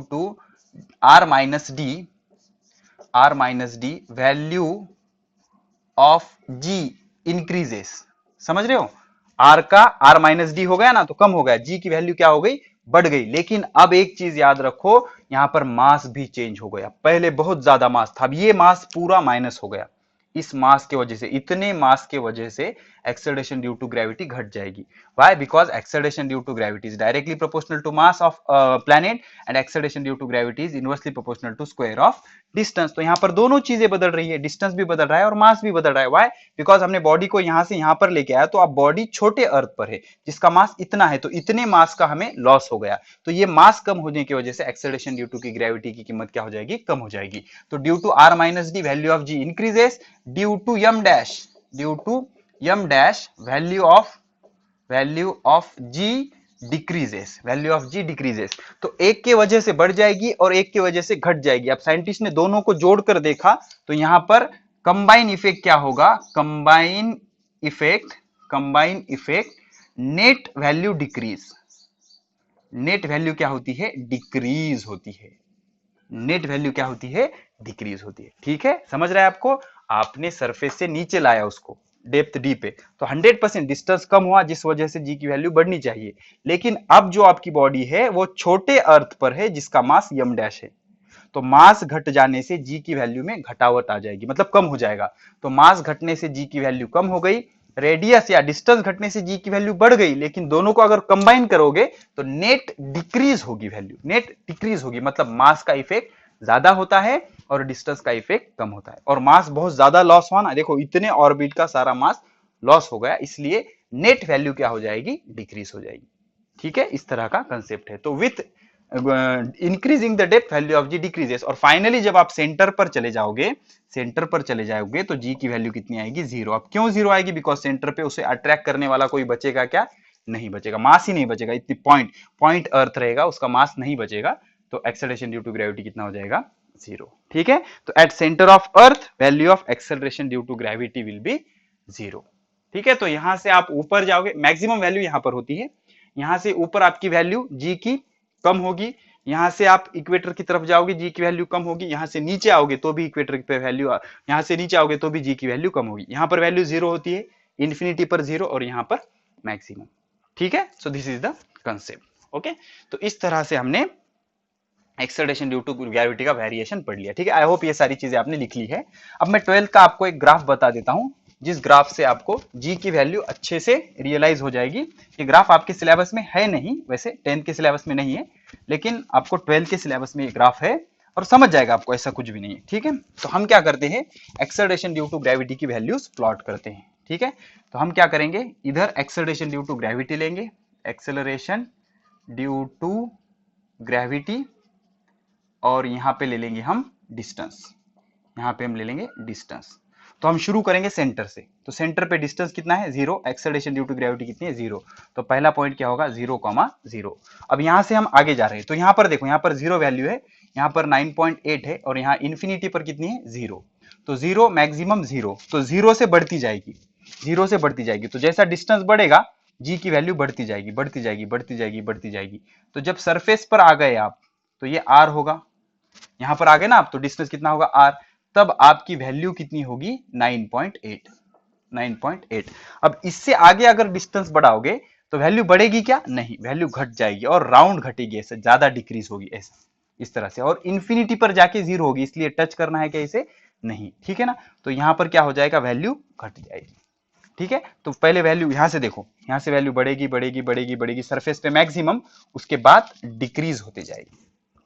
S1: to r minus d value of g increases. समझ रहे हो, आर का आर माइनस डी हो गया ना, तो कम हो गया, जी की वैल्यू क्या हो गई? बढ़ गई। लेकिन अब एक चीज याद रखो, यहां पर मास भी चेंज हो गया, पहले बहुत ज्यादा मास था, अब ये मास पूरा माइनस हो गया। इस मास के वजह से, इतने मास के वजह से एक्सेलरेशन ड्यू टू ग्रेविटी घट जाएगी। Why? Because acceleration due to gravity is directly proportional to mass of planet, and acceleration due to gravity is inversely proportional to square of distance. तो यहां पर दोनों चीजें बदल रही है, डिस्टेंस भी बदल रहा है और मास भी बदल रहा है। व्हाई? बिकॉज हमने बॉडी को यहां से यहां पर लेके आया, तो अब बॉडी छोटे अर्थ पर है जिसका मास इतना है, तो इतने मास का हमें लॉस हो गया। तो ये मास कम होने की वजह से एक्सेलरेशन ड्यू टू की ग्रेविटी की कीमत क्या हो जाएगी? कम हो जाएगी। तो due to r minus d value of g increases, due to m dash value of g decreases, value of g decreases. तो एक के वजह से बढ़ जाएगी और एक की वजह से घट जाएगी। अब साइंटिस्ट ने दोनों को जोड़कर देखा, तो यहां पर कंबाइन इफेक्ट क्या होगा? Combine effect net value decrease, net value क्या होती है? डिक्रीज होती है, नेट वैल्यू क्या होती है? डिक्रीज होती है। ठीक है, समझ रहा है आपको? आपने सरफेस से नीचे लाया उसको डेप्थ डी पे, तो 100% डिस्टेंस कम हुआ, जिस वजह से जी की वैल्यू बढ़नी चाहिए। लेकिन अब जो आपकी बॉडी है वो छोटे अर्थ पर है जिसका मास यम डैश है, तो मास घट जाने से जी की वैल्यू में घटावट आ जाएगी, मतलब कम हो जाएगा। तो मास घटने से जी की वैल्यू कम हो गई, रेडियस या डिस्टेंस घटने से जी की वैल्यू बढ़ गई, लेकिन दोनों को अगर कंबाइन करोगे तो नेट डिक्रीज होगी, वैल्यू नेट डिक्रीज होगी, मतलब मास का इफेक्ट ज्यादा होता है और डिस्टेंस का इफेक्ट कम होता है। और मास बहुत ज्यादा लॉस हुआ ना, देखो इतने ऑर्बिट का सारा मास लॉस हो गया, इसलिए नेट वैल्यू क्या हो जाएगी, डिक्रीज हो जाएगी। ठीक है, इस तरह का कंसेप्ट है। तो with increasing the depth value of g decreases, और फाइनली जब आप सेंटर पर चले जाओगे, सेंटर पर चले जाओगे तो जी की वैल्यू कितनी आएगी, जीरो। अब क्यों जीरो आएगी, बिकॉज सेंटर पे उसे अट्रैक्ट करने वाला कोई बचेगा क्या, नहीं बचेगा, मास ही नहीं बचेगा, इतनी पॉइंट पॉइंट अर्थ रहेगा, उसका मास नहीं बचेगा, तो एक्सेलरेशन ड्यू टू ग्रेविटी कितना हो जाएगा, जीरो। ठीक है, तो at centre of earth value of acceleration due to gravity will be zero. ठीक है, तो यहां से आप ऊपर जाओगे, मैक्सिमम वैल्यू यहां पर होती है, यहां से ऊपर आपकी वैल्यू जी की कम होगी, यहां से आप इक्वेटर की तरफ जाओगे जी की वैल्यू कम होगी, यहां से नीचे आओगे तो भी इक्वेटर पे वैल्यू, यहां से नीचे आओगे तो भी जी की वैल्यू कम होगी, यहां पर वैल्यू जीरो होती है, इन्फिनिटी पर जीरो, और यहां पर मैक्सिमम। ठीक है, so this is the concept. Okay, तो इस तरह से हमने एक्सेलरेशन ड्यू टू ग्रेविटी का वेरिएशन पढ़ लिया। ठीक है, आई होप ये सारी चीजें आपने लिख ली है। अब मैं 12th का आपको एक ग्राफ बता देता हूं, जिस ग्राफ से आपको जी की वैल्यू अच्छे से रियलाइज हो जाएगी। ये ग्राफ आपके सिलेबस में है नहीं, वैसे 10th के सिलेबस में नहीं है, लेकिन आपको 12th के सिलेबस में ये ग्राफ है और समझ जाएगा आपको, ऐसा कुछ भी नहीं है। ठीक है, तो हम क्या करते हैं, एक्सेलरेशन ड्यू टू ग्रेविटी की वैल्यूज प्लॉट करते हैं। ठीक है, तो हम क्या करेंगे, इधर एक्सेलरेशन ड्यू टू ग्रेविटी लेंगे, एक्सेलरेशन ड्यू टू ग्रेविटी, और यहां पे ले लेंगे हम डिस्टेंस, यहां पे हम ले लेंगे डिस्टेंस। तो हम शुरू करेंगे सेंटर से, तो सेंटर पे डिस्टेंस कितना है, zero, acceleration due to gravity कितनी है, जीरो, तो पहला पॉइंट क्या होगा, 0,0। अब यहां से हम आगे जा रहे हैं, तो यहां पर देखो, यहां पर जीरो वैल्यू है, यहां पर 9.8 है, और यहां इन्फिनिटी पर कितनी है, जीरो, तो जीरो मैक्सिमम जीरो, तो जीरो से बढ़ती जाएगी, जीरो से बढ़ती जाएगी, तो जैसा डिस्टेंस बढ़ेगा जी की वैल्यू बढ़ती जाएगी, बढ़ती जाएगी, बढ़ती जाएगी, बढ़ती जाएगी। तो जब सरफेस पर आ गए आप, तो ये आर होगा, यहां पर आ गए ना आप, तो डिस्टेंस कितना होगा, आर, तब आपकी वैल्यू कितनी होगी, 9.8, 9.8। अब इससे आगे अगर डिस्टेंस बढ़ाओगे तो वैल्यू बढ़ेगी क्या, नहीं, वैल्यू घट जाएगी, और राउंड घटेगी, ऐसे ज्यादा डिक्रीज होगी, ऐसे इस तरह से, और इन्फिनिटी पर जाके जीरो होगी, इसलिए टच करना है क्या इसे, नहीं। ठीक है ना, तो यहां पर क्या हो जाएगा, वैल्यू घट जाएगी। ठीक है, तो पहले वैल्यू यहां से देखो, यहां से वैल्यू बढ़ेगी बढ़ेगी बढ़ेगी बढ़ेगी, सरफेस पे मैक्सिमम, उसके बाद डिक्रीज होते जाएगी।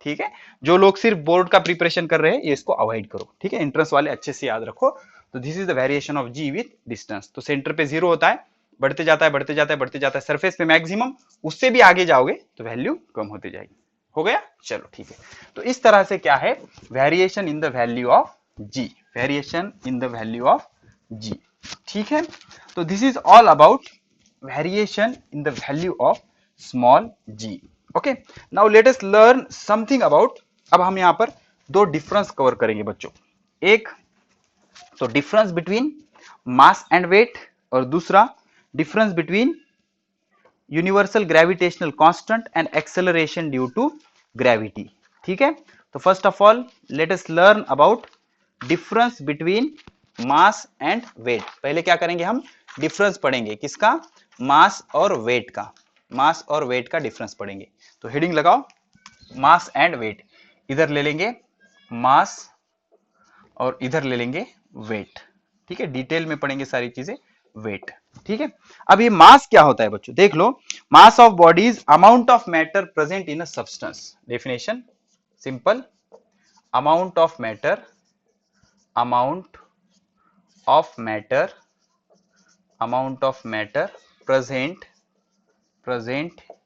S1: ठीक है, जो लोग सिर्फ बोर्ड का प्रिपरेशन कर रहे हैं ये इसको अवॉइड करो। ठीक है, इंट्रेंस वाले अच्छे से याद रखो। तो this is the variation of g with distance. तो सेंटर पे जीरो होता है, बढ़ते जाता है, बढ़ते जाता है, बढ़ते जाता है, सरफेस पे मैक्सिमम, उससे भी आगे जाओगे तो वैल्यू कम होती जाएगी। हो गया, चलो ठीक है। तो इस तरह से क्या है, variation in the value of g, variation in the value of g. ठीक है, तो this is all about variation in the value of small g. Okay, now let us learn something about, अब हम यहां पर दो डिफरेंस कवर करेंगे बच्चों, एक तो difference between mass and weight, और दूसरा difference between universal gravitational constant and acceleration due to gravity. ठीक है, तो first of all let us learn about difference between mass and weight. पहले क्या करेंगे, हम डिफरेंस पढ़ेंगे, किसका, मास और वेट का, मास और वेट का डिफरेंस पढ़ेंगे। तो हेडिंग लगाओ, मास एंड वेट, इधर ले लेंगे मास और इधर ले लेंगे वेट। ठीक है, डिटेल में पढ़ेंगे सारी चीजें, वेट। ठीक है, अब ये मास क्या होता है बच्चों, देख लो, mass of body is amount of matter present in a substance. Definition simple, amount of matter, amount of matter, amount of matter present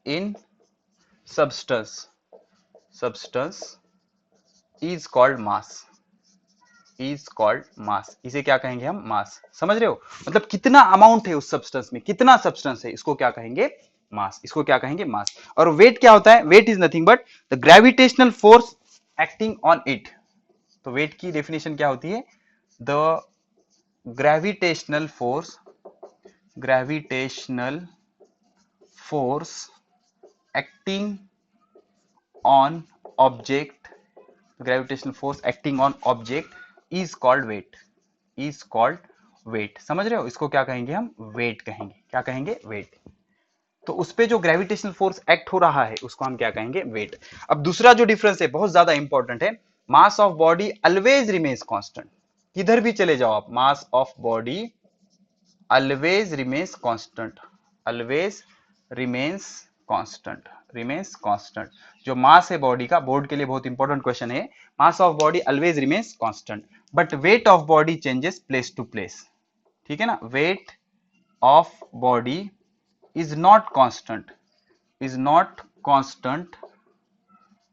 S1: in substance, substance is called mass, is called mass। इसे क्या कहेंगे हम, मास। समझ रहे हो, मतलब कितना amount है उस सब्सटेंस में, कितना सब्सटेंस है, इसको क्या कहेंगे, मास, इसको क्या कहेंगे, मास। और वेट क्या होता है, weight is nothing but the gravitational force acting on it. तो वेट की डेफिनेशन क्या होती है, the gravitational force, gravitational force acting on object, gravitational force acting on object is called weight, is called weight। समझ रहे हो, इसको क्या कहेंगे हम, weight कहेंगे, क्या कहेंगे, weight। तो उस पे जो ग्रेविटेशनल फोर्स एक्ट हो रहा है उसको हम क्या कहेंगे, weight। अब दूसरा जो डिफरेंस है बहुत ज्यादा इंपॉर्टेंट है, मास of body always remains constant. किधर भी चले जाओ आप, मास of body always remains constant, always remains constant, remains constant। जो मास है बॉडी का, बोर्ड के लिए बहुत इंपॉर्टेंट क्वेश्चन है, मास of body always remains constant but weight of body changes place to place। ठीक है ना, weight of body is not constant, is not constant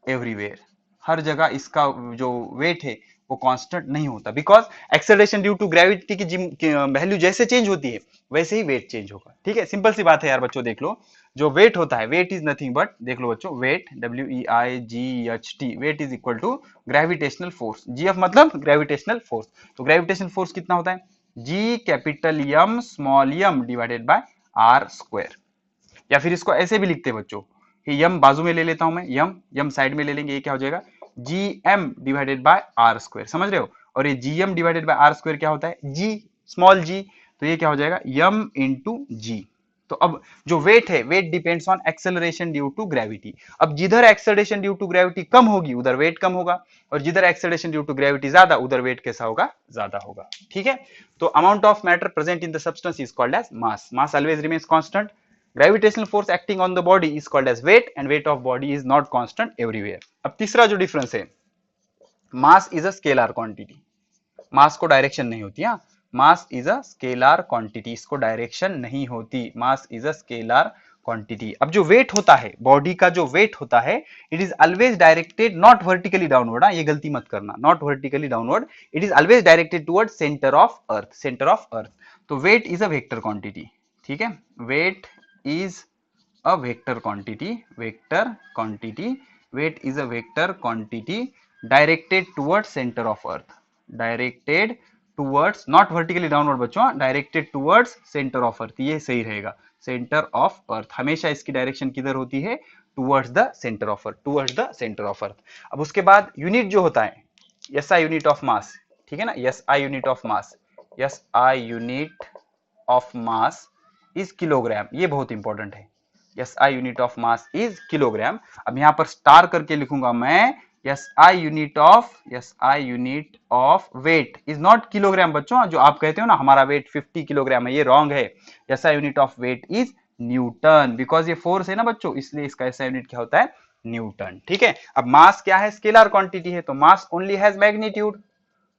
S1: everywhere. हर जगह इसका जो वेट है वो कांस्टेंट नहीं होता, because acceleration due to gravity की वैल्यू जैसे चेंज होती है वैसे ही वेट चेंज होगा। ठीक है, सिंपल सी बात है यार बच्चों। देख लो, जो वेट होता है, वेट इज नथिंग बट, देख लो बच्चों, weight WEIGHT, weight is equal to gravitational force. GF मतलब ग्रेविटेशनल फोर्स। तो ग्रेविटेशनल फोर्स कितना होता है? G capital M small m divided by R square. या फिर इसको ऐसे भी लिखते हैं बच्चों, यम बाजू में ले लेता हूं मैं, यम साइड में ले लेंगे, ये क्या हो जाएगा? GM divided by are square. समझ रहे हो? और ये GM divided by are square क्या होता है? G, small g। तो ये क्या हो जाएगा? m into g. तो अब जो वेट है, weight depends on acceleration due to gravity. अब जिधर एक्सेलरेशन ड्यू टू ग्रेविटी कम होगी उधर वेट कम होगा, और जिधर एक्सेलरेशन ड्यू टू ग्रेविटी ज्यादा उधर वेट कैसा होगा? ज्यादा होगा। ठीक है, तो amount of matter present in the substance is called as mass. Mass always remains constant. Gravitational force acting on the body is called as weight, and weight of body is not constant everywhere। अब तीसरा जो difference है, mass is a scalar quantity. Mass को direction नहीं होती। हाँ, mass is a scalar quantity, इसको direction नहीं होती। Mass is a scalar quantity. अब जो वेट होता है, बॉडी का जो वेट होता है, it is always directed not vertically downward. ये गलती मत करना, not vertically downward, it is always directed toward center of earth, center of earth. तो weight is a vector quantity. ठीक है, weight is a vector quantity, vector quantity, weight is a vector quantity directed towards center of earth, directed towards not vertically downward बच्चों, directed towards center of earth। ये सही रहेगा, center of earth। हमेशा इसकी direction किधर होती है? towards the center of earth, towards the center of earth। अब उसके बाद यूनिट जो होता है, SI यूनिट ऑफ मास। ठीक है ना, SI unit of mass, SI unit of mass is kilogram. ये बहुत इंपॉर्टेंट है, SI unit of mass is kilogram. अब यहां पर स्टार करके लिखूंगा मैं, SI unit of weight is not kilogram. बच्चों, जो आप कहते हो ना हमारा वेट 50 किलोग्राम है, ये रॉन्ग है। SI unit of weight is newton, because ये फोर्स है ना बच्चों, इसलिए इसका SI यूनिट क्या होता है? न्यूटन। ठीक है, अब मास क्या है? स्केलर क्वांटिटी है, तो mass only has magnitude,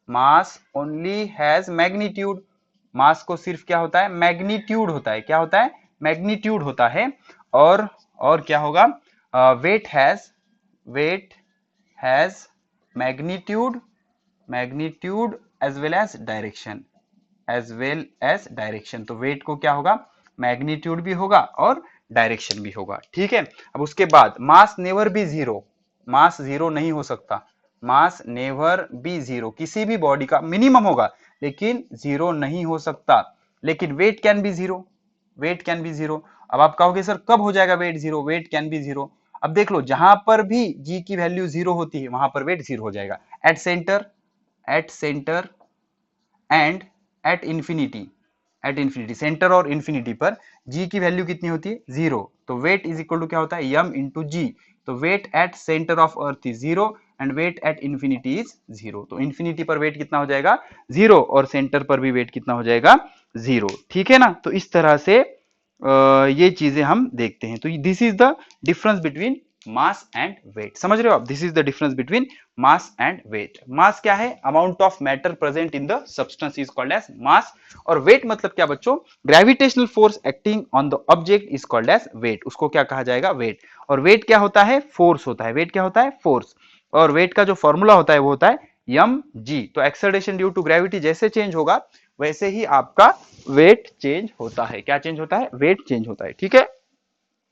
S1: mass only has magnitude. Mass को सिर्फ क्या होता है? मैग्नीट्यूड होता है। क्या होता है? मैग्नीट्यूड होता है। और क्या होगा? Weight has magnitude, magnitude as well as direction, as well as direction. तो वेट को क्या होगा? मैग्नीट्यूड भी होगा और डायरेक्शन भी होगा। ठीक है, अब उसके बाद mass never be zero, mass zero नहीं हो सकता। मास नेवर बी जीरो, किसी भी बॉडी का मिनिमम होगा लेकिन जीरो नहीं हो सकता। लेकिन weight can be zero, weight can be zero. अब आप कहोगे सर कब हो जाएगा weight zero? Weight can be zero. अब देख लो, जहां पर भी जी की वैल्यू जीरो होती है वहां पर वेट जीरो हो जाएगा। At centre and eight infinity, at infinity, centre और इंफिनिटी पर जी की वैल्यू कितनी होती है? जीरो। तो वेट इज इक्वल टू क्या होता है? m into g. तो weight at centre of earth is zero and weight at infinity is zero. तो इंफिनिटी पर वेट कितना हो जाएगा? जीरो, और सेंटर पर भी वेट कितना हो जाएगा? जीरो। ठीक है ना, तो इस तरह से ये चीजें हम देखते हैं। तो this is the difference between mass and weight. समझ रहे हो आप? This is the difference between mass and weight. Mass क्या है? Amount of matter present in the substance is called as mass. और वेट मतलब क्या बच्चों? Gravitational force acting on the object is called as weight. उसको क्या कहा जाएगा? वेट। और वेट क्या होता है? फोर्स होता है। वेट क्या होता है? फोर्स। और वेट का जो फॉर्मूला होता है वो होता है mg। तो एक्सेलरेशन ड्यू टू ग्रेविटी जैसे चेंज होगा वैसे ही आपका वेट चेंज होता है। क्या चेंज होता है? वेट चेंज होता है। ठीक है,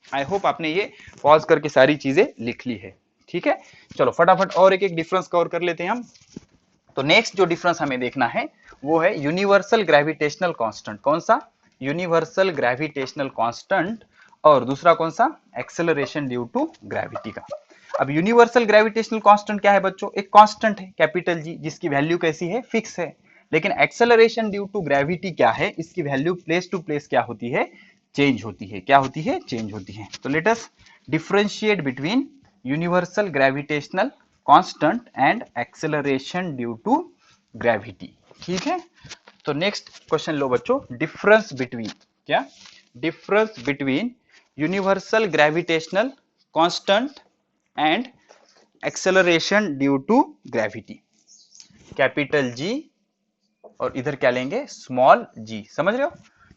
S1: आई होप आपने ये पॉज करके सारी चीजें लिख ली है। ठीक है, चलो फटाफट और एक एक डिफरेंस कवर कर लेते हैं हम। तो नेक्स्ट जो डिफरेंस हमें देखना है वो है यूनिवर्सल ग्रेविटेशनल कांस्टेंट। कौन सा? Universal gravitational constant. और दूसरा कौन सा? एक्सेलरेशन ड्यू टू ग्रेविटी का। अब यूनिवर्सल ग्रेविटेशनल कांस्टेंट क्या है बच्चों? एक कांस्टेंट है कैपिटल जी, जिसकी वैल्यू कैसी है? फिक्स है। लेकिन एक्सेलरेशन ड्यू टू ग्रेविटी क्या है? इसकी वैल्यू प्लेस टू प्लेस क्या होती है? चेंज होती है। क्या होती है? चेंज होती है। तो let us differentiate between universal gravitational constant and acceleration due to gravity. ठीक है, तो नेक्स्ट क्वेश्चन लो बच्चों, डिफरेंस बिटवीन, क्या difference between universal gravitational constant and acceleration due to gravity. Capital G और इधर क्या लेंगे, स्मॉल जी, समझ रहे हो,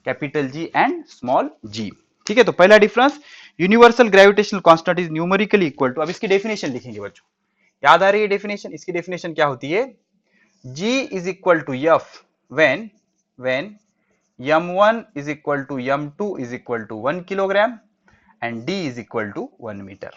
S1: capital G and small g. ठीक है, तो पहला difference, universal gravitational constant is numerically equal to, अब इसकी डेफिनेशन लिखेंगे बच्चों, याद आ रही है डेफिनेशन, इसकी डेफिनेशन क्या होती है, G is equal to F when m1 is equal to m2 is equal to 1 kilogram and D is equal to 1 meter।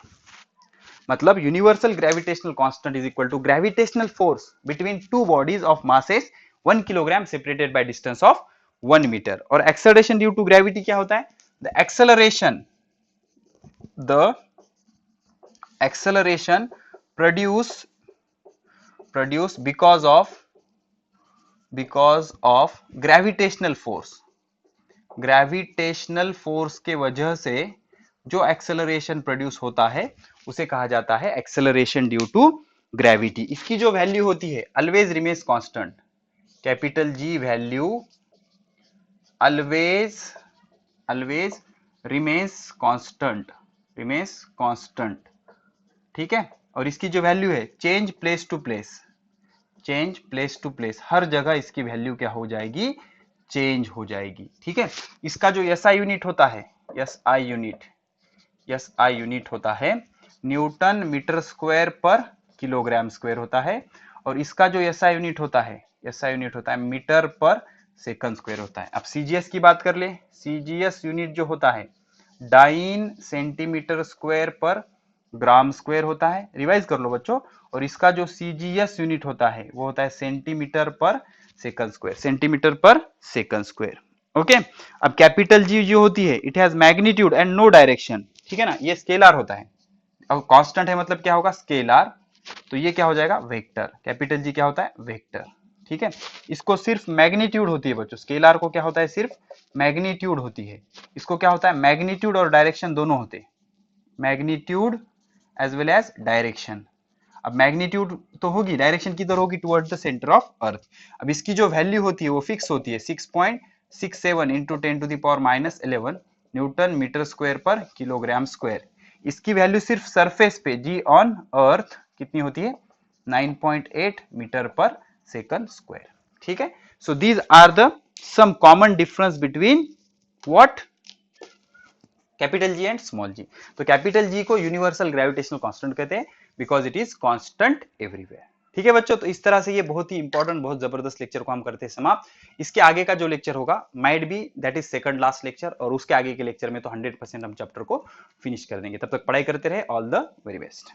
S1: मतलब universal gravitational constant is equal to gravitational force between two bodies of masses 1 kilogram separated by distance of 1 metre. और acceleration due to gravity क्या होता है, the acceleration produce because of gravitational force के वजह से जो acceleration produce होता है उसे कहा जाता है एक्सेलरेशन ड्यू टू ग्रेविटी। इसकी जो वैल्यू होती है always remains constant, capital G value always remains constant, ठीक है। और इसकी जो वैल्यू है चेंज प्लेस टू प्लेस, हर जगह इसकी वैल्यू क्या हो जाएगी, चेंज हो जाएगी, ठीक है। इसका जो एसआई यूनिट होता है, एसआई यूनिट होता है न्यूटन मीटर स्क्वायर पर किलोग्राम स्क्वायर होता है। और इसका जो एसआई यूनिट होता है मीटर पर सेकंड स्क्वायर होता है। अब सीजीएस की बात कर ले, सीजीएस यूनिट जो होता है डाइन सेंटीमीटर स्क्वायर पर ग्राम स्क्वायर होता है, रिवाइज कर लो बच्चों। और इसका जो सीजीएस यूनिट होता है वो होता है सेंटीमीटर पर सेकंड स्क्वायर, ओके। अब कैपिटल जी जो होती है it has magnitude and no direction, ठीक है ना, ये स्केलर होता है। अब कांस्टेंट है मतलब क्या होगा, स्केलर, तो ये क्या हो जाएगा, वेक्टर। कैपिटल जी क्या होता है, वेक्टर, ठीक है। इसको सिर्फ मैग्नीट्यूड होती है बच्चों, स्केलर को क्या होता है, सिर्फ मैग्नीट्यूड होती है। इसको क्या होता है, मैग्नीट्यूड और डायरेक्शन दोनों होते हैं, magnitude as well as direction. अब मैग्नीट्यूड तो होगी, डायरेक्शन किधर होगी, towards the centre of earth. अब इसकी जो वैल्यू होती है वो फिक्स होती है 6.67 इंटू 10⁻11 न्यूटन मीटर स्क्वायर पर किलोग्राम स्क्वायर। इसकी वैल्यू सिर्फ सरफेस पे जी ऑन अर्थ कितनी होती है, 9.8 मीटर पर सेकंड स्क्वायर, ठीक है। So these are the some common difference between what, capital G and small g. तो कैपिटल जी को यूनिवर्सल ग्रेविटेशनल कांस्टेंट कहते हैं because it is constant everywhere, ठीक है बच्चों। तो इस तरह से ये बहुत ही इंपॉर्टेंट, बहुत जबरदस्त लेक्चर को हम करते हैं समाप्त। इसके आगे का जो लेक्चर होगा might be that is second last lecture, और उसके आगे के लेक्चर में तो 100% हम चैप्टर को फिनिश कर देंगे। तब तक पढ़ाई करते रहे, ऑल द वेरी बेस्ट।